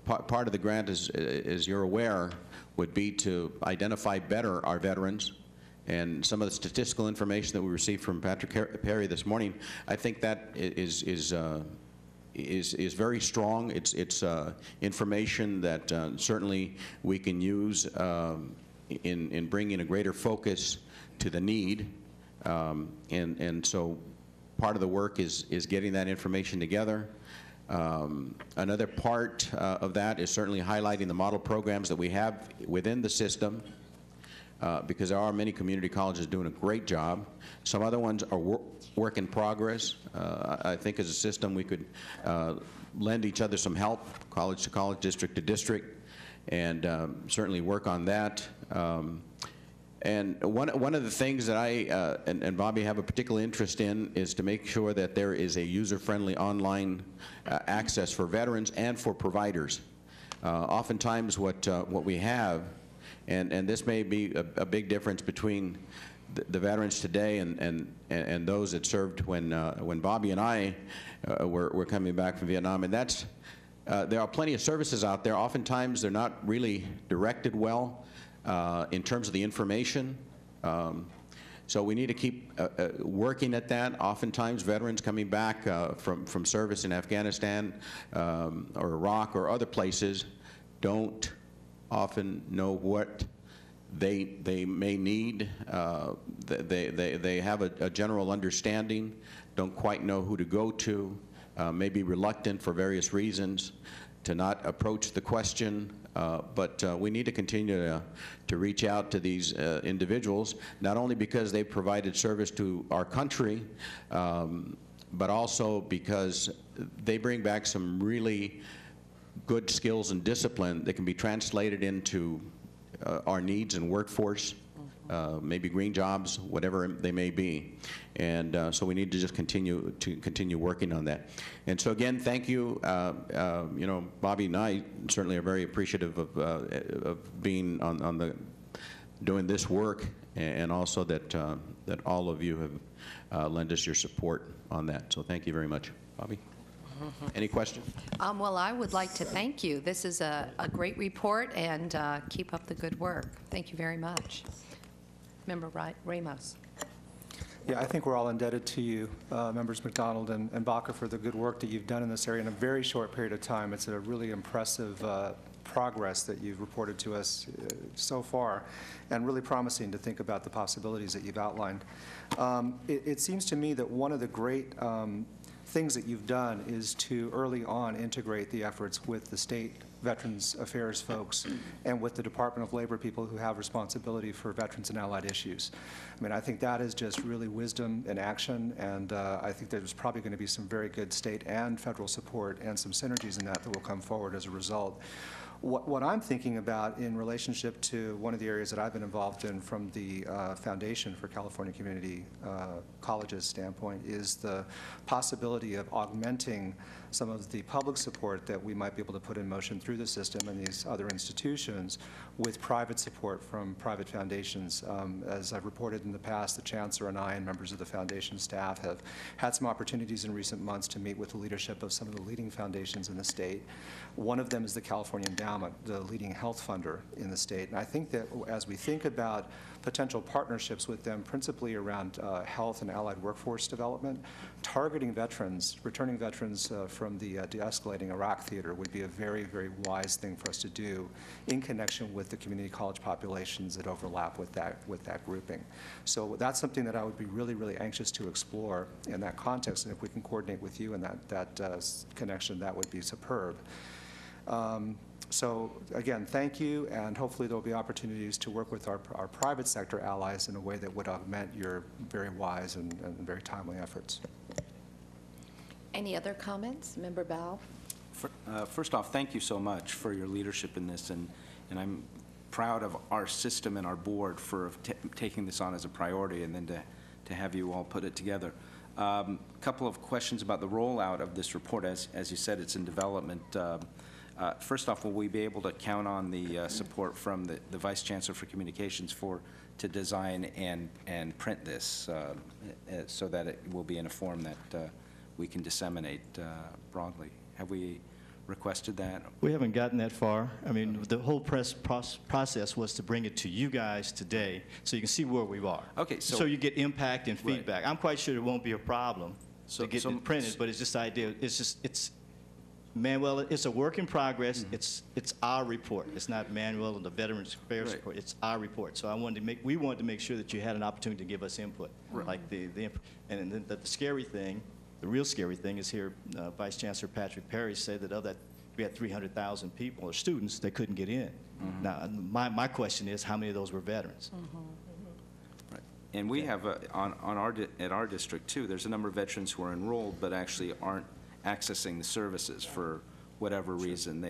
Part of the grant, as you're aware, would be to identify better our veterans. And some of the statistical information that we received from Patrick Perry this morning, I think that is very strong. It's information that certainly we can use in bringing a greater focus to the need. And so part of the work is getting that information together. Another part of that is certainly highlighting the model programs that we have within the system, because there are many community colleges doing a great job. Some other ones are work in progress. I think as a system we could lend each other some help, college to college, district to district, and certainly work on that. And one of the things that I and Bobby have a particular interest in is to make sure that there is a user-friendly online access for veterans and for providers. Oftentimes what we have, and this may be a big difference between the veterans today and those that served when Bobby and I were coming back from Vietnam, and that's there are plenty of services out there. Oftentimes, they're not really directed well in terms of the information. So we need to keep working at that. Oftentimes, veterans coming back from service in Afghanistan or Iraq or other places don't often know what they may need. They have a general understanding, don't quite know who to go to, may be reluctant for various reasons to not approach the question. But we need to continue to reach out to these individuals, not only because they've provided service to our country, but also because they bring back some really good skills and discipline that can be translated into our needs and workforce, maybe green jobs, whatever they may be. And so we need to just continue working on that. And so again, thank you. You know, Bobby and I certainly are very appreciative of being on the doing this work, and also that all of you have lent us your support on that. So thank you very much, Bobby. Any questions? Well, I would like to thank you. This is a great report, and keep up the good work. Thank you very much. Member Ramos. Yeah, I think we're all indebted to you, Members McDonald and Baca, for the good work that you've done in this area in a very short period of time. It's a really impressive progress that you've reported to us so far, and really promising to think about the possibilities that you've outlined. It seems to me that one of the great things that you've done is to early on integrate the efforts with the state Veterans Affairs folks and with the Department of Labor people who have responsibility for veterans and allied issues. I mean, I think that is just really wisdom in action, and I think there's probably going to be some very good state and federal support and some synergies in that will come forward as a result. What I'm thinking about in relationship to one of the areas that I've been involved in from the Foundation for California Community Colleges standpoint is the possibility of augmenting some of the public support that we might be able to put in motion through the system and these other institutions with private support from private foundations. As I've reported in the past, the Chancellor and I and members of the Foundation staff have had some opportunities in recent months to meet with the leadership of some of the leading foundations in the state. One of them is the California Endowment, the leading health funder in the state. And I think that as we think about potential partnerships with them, principally around health and allied workforce development, targeting veterans, returning veterans from the de-escalating Iraq theater would be a very, very wise thing for us to do in connection with the community college populations that overlap with that grouping. So that's something that I would be really, really anxious to explore in that context, and if we can coordinate with you in that connection, that would be superb. So again, thank you, and hopefully there will be opportunities to work with our private sector allies in a way that would augment your very wise and very timely efforts. Any other comments? Member Bao? First off, thank you so much for your leadership in this, and I'm proud of our system and our board for taking this on as a priority, and then to have you all put it together. A couple of questions about the rollout of this report. As you said, it's in development. First off, will we be able to count on the support from the Vice Chancellor for Communications to design and print this so that it will be in a form that we can disseminate broadly? Have we requested that? We haven't gotten that far. I mean, the whole process was to bring it to you guys today so you can see where we are. Okay, so you get impact and feedback. Right. I'm quite sure it won't be a problem to get it printed, but it's just the idea. It's Manuel, it's a work in progress. Mm-hmm. It's our report. It's not Manuel and the Veterans Affairs report. It's our report. So we wanted to make sure that you had an opportunity to give us input. Right. Like and then the scary thing, the real scary thing is here, Vice Chancellor Patrick Perry said that of that we had 300,000 people or students that couldn't get in. Mm-hmm. Now, my question is, how many of those were veterans? Mm-hmm. Right. And we have at our district too. There's a number of veterans who are enrolled but actually aren't accessing the services for whatever reason.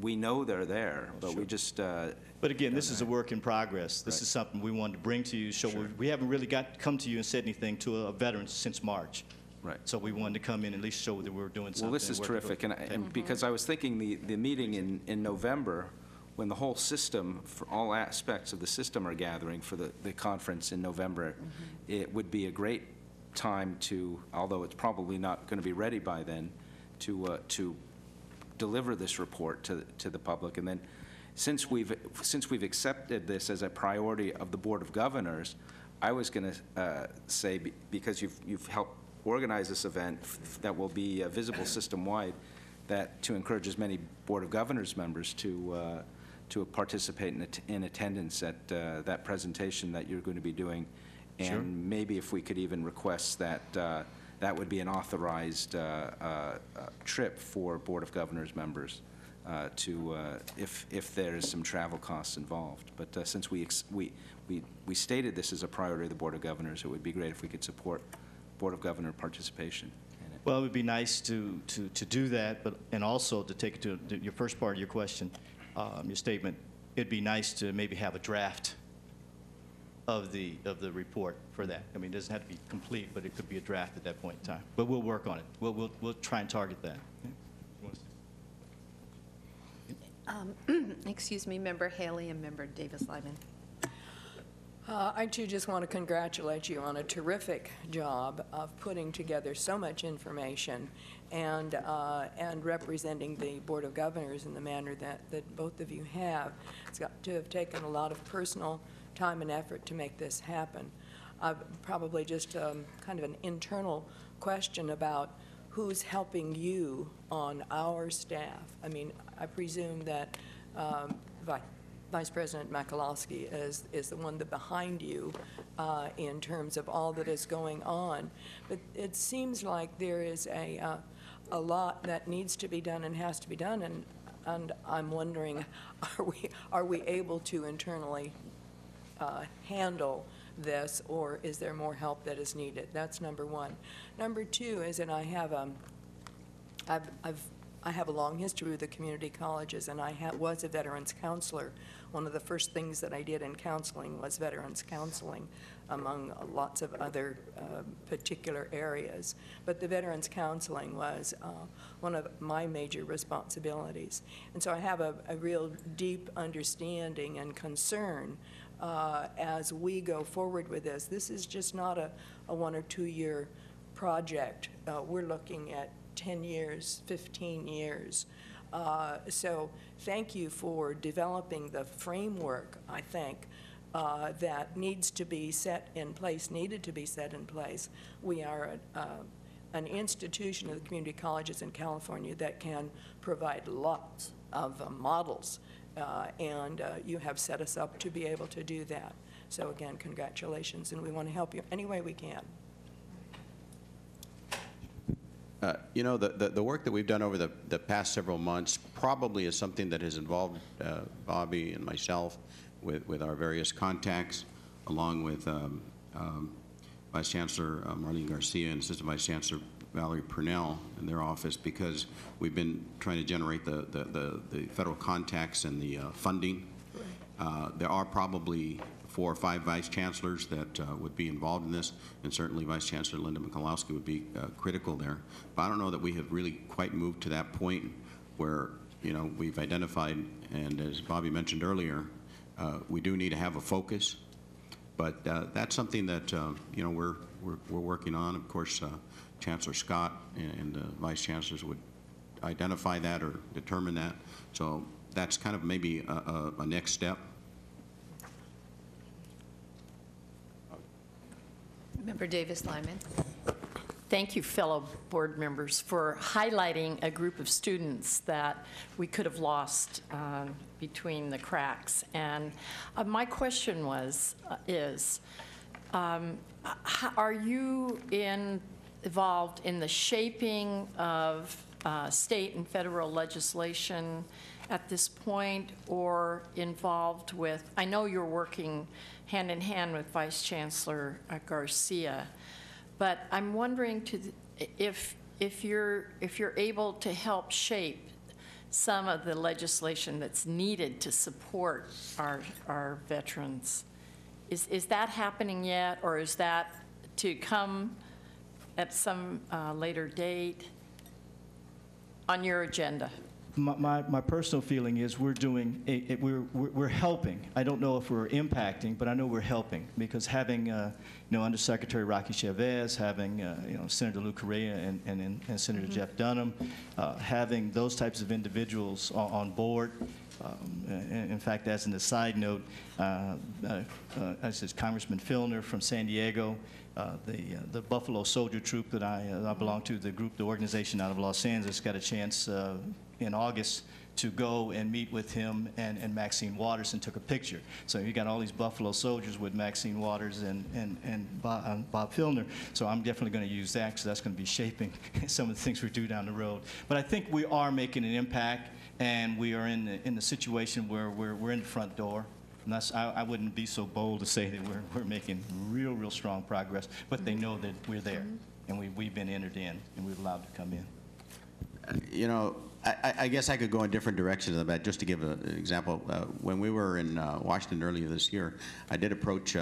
We know they're there, but we just. But again, this is a work in progress. This is something we wanted to bring to you. So we haven't really come to you and said anything to a veteran since March. Right. So we wanted to come in and at least show that we're doing something. Well, this is terrific, and because I was thinking the meeting in November, when the whole system, for all aspects of the system are gathering for the conference in November, it would be a great time to, although it's probably not going to be ready by then, to deliver this report to the public. And then since we've accepted this as a priority of the Board of Governors, I was going to say, because you've helped organize this event that will be visible system-wide, that to encourage as many Board of Governors members to participate in attendance at that presentation that you're going to be doing. And Sure. maybe if we could even request that that would be an authorized trip for Board of Governors members if there's some travel costs involved. But since we stated this as a priority of the Board of Governors, it would be great if we could support Board of Governor participation in it. Well, it would be nice to do that, and also to take it to your first part of your question, your statement. It'd be nice to maybe have a draft of the report for that. I mean, it doesn't have to be complete, but it could be a draft at that point in time. But we'll work on it. We'll try and target that. Excuse me, Member Haley and Member Davis-Lyman. I too just want to congratulate you on a terrific job of putting together so much information and representing the Board of Governors in the manner that both of you have. It's got to have taken a lot of personal time and effort to make this happen. Probably just kind of an internal question about who's helping you on our staff. I mean, I presume that Vice President Michalowski is the one that behind you in terms of all that is going on. But it seems like there is a lot that needs to be done and has to be done, and I'm wondering, are we able to internally handle this, or is there more help that is needed? That's number one. Number two is, and I have a long history with the community colleges, and I was a veterans counselor. One of the first things that I did in counseling was veterans counseling, among lots of other particular areas. But the veterans counseling was one of my major responsibilities. And so I have a real deep understanding and concern as we go forward with this. This is just not a 1 or 2 year project. We're looking at 10 years, 15 years. So thank you for developing the framework, I think, that needed to be set in place. We are an institution of the community colleges in California that can provide lots of models, and you have set us up to be able to do that. So again, congratulations, and we want to help you any way we can. You know, the work that we've done over the past several months probably is something that has involved Bobby and myself with our various contacts, along with Vice Chancellor Marlene Garcia and Assistant Vice Chancellor Valerie Purnell in their office, because we've been trying to generate the federal contacts and the funding. There are probably 4 or 5 vice chancellors that would be involved in this, and certainly Vice Chancellor Linda Michalowski would be critical there. But I don't know that we have really quite moved to that point where, you know, we've identified, and as Bobby mentioned earlier, we do need to have a focus. But that's something that you know, we're working on. Of course, Chancellor Scott and the vice chancellors would identify that or determine that. So that's kind of maybe a next step. Member Davis-Lyman. Thank you, fellow board members, for highlighting a group of students that we could have lost between the cracks. And my question is, are you involved in the shaping of state and federal legislation at this point, or involved with, I know you're working hand in hand with Vice Chancellor Garcia, but I'm wondering if you're able to help shape some of the legislation that's needed to support our veterans. Is that happening yet, or is that to come at some later date on your agenda? My personal feeling is we're doing, we're helping. I don't know if we're impacting, but I know we're helping, because having, Undersecretary Rocky Chavez, having, Senator Lou Correa and Senator Jeff Dunham, having those types of individuals on board. In fact, as an aside note, as is Congressman Filner from San Diego, the Buffalo Soldier Troop that I belong to, the organization out of Los Angeles, got a chance in August to go and meet with him and Maxine Waters and took a picture. So you got all these Buffalo Soldiers with Maxine Waters and Bob Filner. So I'm definitely going to use that, because that's going to be shaping some of the things we do down the road. But I think we are making an impact, and we are in the situation where we're in the front door. And I wouldn't be so bold to say that we're making real strong progress, but they know that we're there, and we've been entered in, and we're allowed to come in. I guess I could go in different directions than that. Just to give an example, when we were in Washington earlier this year, I did approach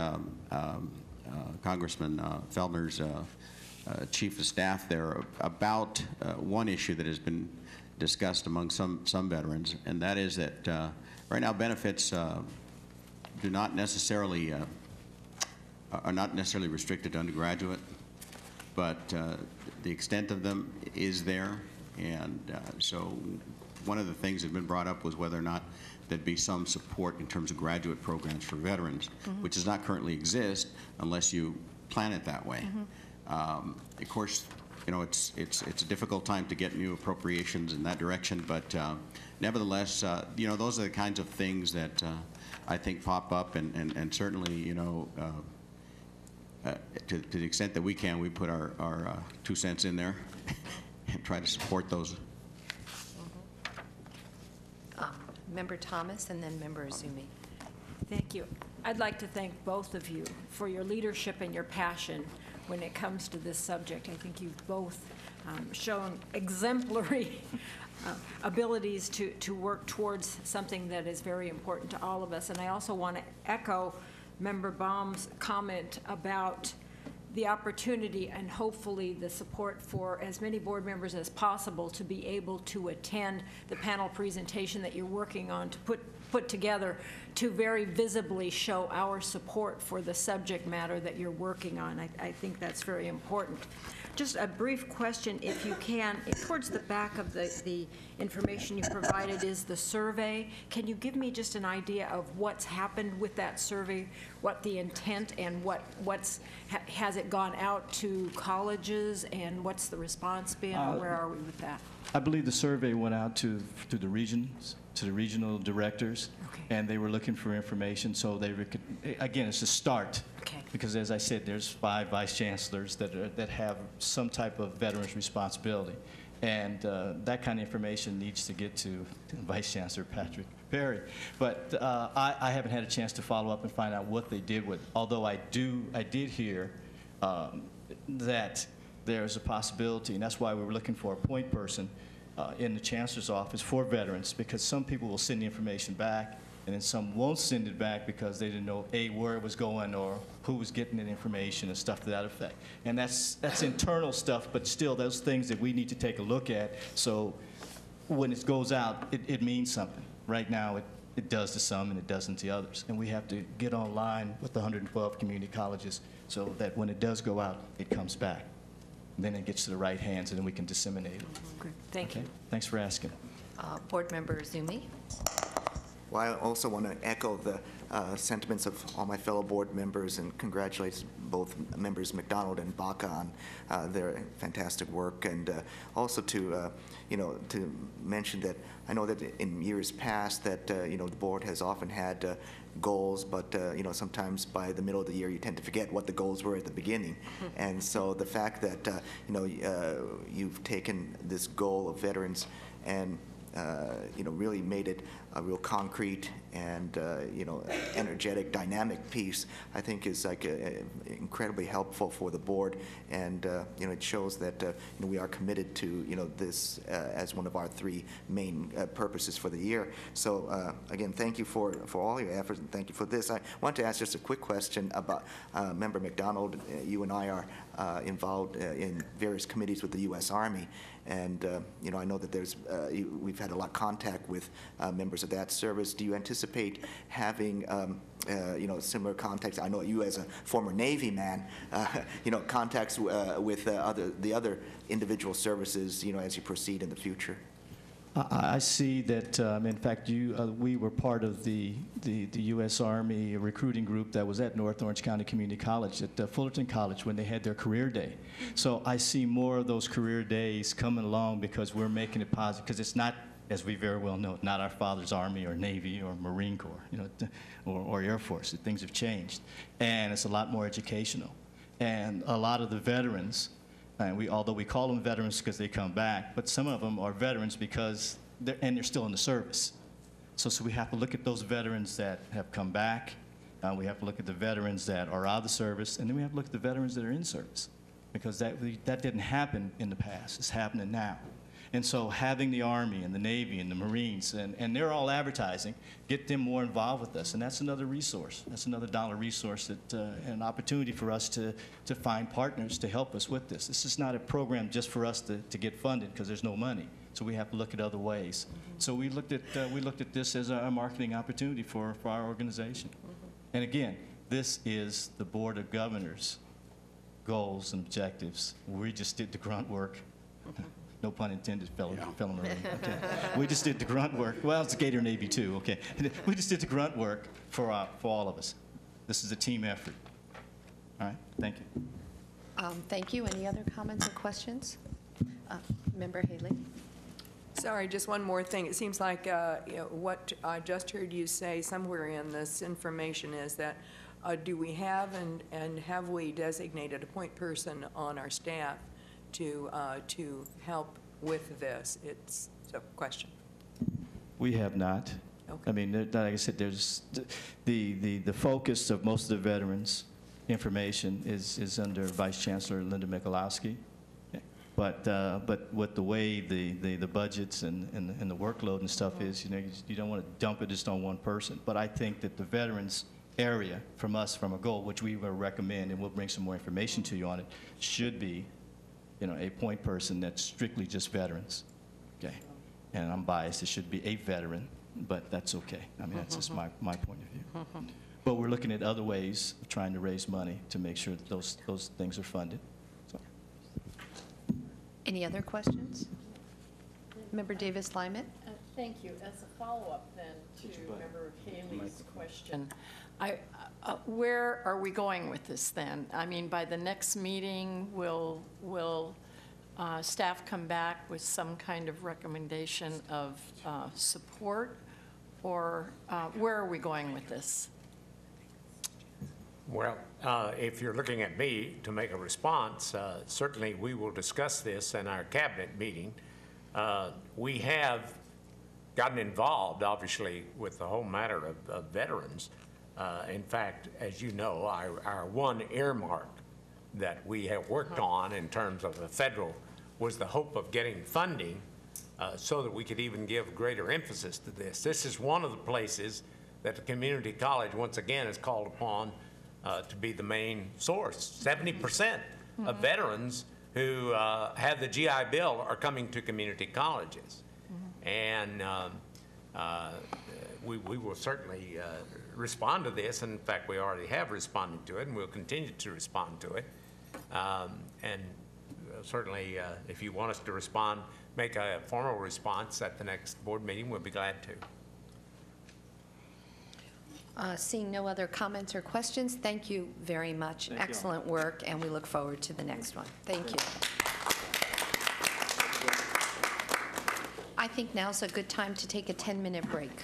Congressman Feldner's chief of staff there about one issue that has been discussed among some veterans, and that is that right now benefits are not necessarily restricted to undergraduate, but the extent of them is there. And so one of the things that had been brought up was whether or not there'd be some support in terms of graduate programs for veterans, which does not currently exist unless you plan it that way. Of course, it's a difficult time to get new appropriations in that direction, but nevertheless, those are the kinds of things that I think pop up, and certainly, to the extent that we can, we put our 2 cents in there and try to support those. Member Thomas and then Member Azumi. Thank you. I'd like to thank both of you for your leadership and your passion when it comes to this subject. I think you've both shown exemplary abilities to work towards something that is very important to all of us. And I also want to echo Member Baum's comment about the opportunity and hopefully the support for as many board members as possible to be able to attend the panel presentation that you're working on to put together to very visibly show our support for the subject matter that you're working on. I think that's very important. Just a brief question, if you can. Towards the back of the information you provided is the survey. Can you give me just an idea of what's happened with that survey, what the intent and has it gone out to colleges, and what's the response been? Where are we with that? I believe the survey went out to the regions, to the regional directors, and they were looking for information. So again, it's a start. Because as I said, there's 5 vice chancellors that have some type of veterans responsibility. And that kind of information needs to get to Vice Chancellor Patrick Perry. But I haven't had a chance to follow up and find out what they did with it. Although I did hear that there's a possibility, and that's why we were looking for a point person in the Chancellor's office for veterans, because some people will send the information back, and then some won't send it back because they didn't know, A, where it was going or who was getting that information and stuff to that effect. And that's internal stuff, but still those things that we need to take a look at. So when it goes out, it means something. Right now, it does to some and it doesn't to others. And we have to get online with the 112 community colleges so that when it does go out, it comes back. And then it gets to the right hands, and then we can disseminate it. Great. Thank you. Thanks for asking. Board Member Azumi. Well, I also want to echo the sentiments of all my fellow board members and congratulate both members McDonald and Baca on their fantastic work, and also to mention that I know that in years past that the board has often had goals, but sometimes by the middle of the year you tend to forget what the goals were at the beginning. And so the fact that you've taken this goal of veterans and really made it a real concrete and, energetic, dynamic piece, I think is like incredibly helpful for the board. And, it shows that, we are committed to, this as one of our 3 main purposes for the year. So, again, thank you for all your efforts, and thank you for this. I want to ask just a quick question about Member McDonald. You and I are involved in various committees with the U.S. Army. And, I know that we've had a lot of contact with members of that service. Do you anticipate having, similar contacts? I know you as a former Navy man, contacts with the other individual services, as you proceed in the future? I see that, in fact, we were part of the U.S. Army recruiting group that was at North Orange County Community College, at Fullerton College, when they had their career day. So I see more of those career days coming along because we're making it positive, because it's not, as we very well know, not our father's Army or Navy or Marine Corps, or Air Force. Things have changed. And it's a lot more educational. And a lot of the veterans, and although we call them veterans because they come back, but some of them are veterans because they're still in the service. So we have to look at those veterans that have come back. We have to look at the veterans that are out of the service, and then we have to look at the veterans that are in service, because that didn't happen in the past. It's happening now. And so having the Army and the Navy and the Marines, and they're all advertising, get them more involved with us. And that's another resource. That's another dollar resource, an opportunity for us to find partners to help us with this. This is not a program just for us to get funded, because there's no money. So we have to look at other ways. So we looked at this as a marketing opportunity for our organization. And again, this is the Board of Governors' goals and objectives. We just did the grunt work. No pun intended, fellow Marine. Okay. We just did the grunt work. Well, it's Gator Navy too. Okay. We just did the grunt work for all of us. This is a team effort. All right. Thank you. Thank you. Any other comments or questions? Member Haley. Sorry, just one more thing. It seems like what I just heard you say somewhere in this information is that do we have and have we designated a point person on our staff to help with this? It's a question. We have not. Okay. I mean, like I said, there's the focus of most of the veterans' information is under Vice Chancellor Linda Michalowski. But with the way the budgets and the workload and stuff is, you don't want to dump it just on one person. But I think that the veterans area from a goal, which we will recommend, and we'll bring some more information to you on it, should be a point person that's strictly just veterans, okay? And I'm biased, it should be a veteran, but that's okay. I mean, that's just my point of view. But we're looking at other ways of trying to raise money to make sure that those things are funded. So. Any other questions? Member Davis-Lyman? Thank you. As a follow-up then to Member Haley's question, where are we going with this then? I mean, by the next meeting, will staff come back with some kind of recommendation of support, or where are we going with this? Well, if you're looking at me to make a response, certainly we will discuss this in our cabinet meeting. We have gotten involved, obviously, with the whole matter of veterans. In fact, as you know, our one earmark that we have worked on in terms of the federal was the hope of getting funding so that we could even give greater emphasis to this. This is one of the places that the community college, once again, is called upon to be the main source. 70% of veterans who have the GI Bill are coming to community colleges. And we will certainly respond to this. And in fact, we already have responded to it, and we'll continue to respond to it. And certainly, if you want us to respond, make a formal response at the next board meeting, we'll be glad to. Seeing no other comments or questions, thank you very much. Excellent work, and we look forward to the next one. Thank you. I think now's a good time to take a 10-minute break.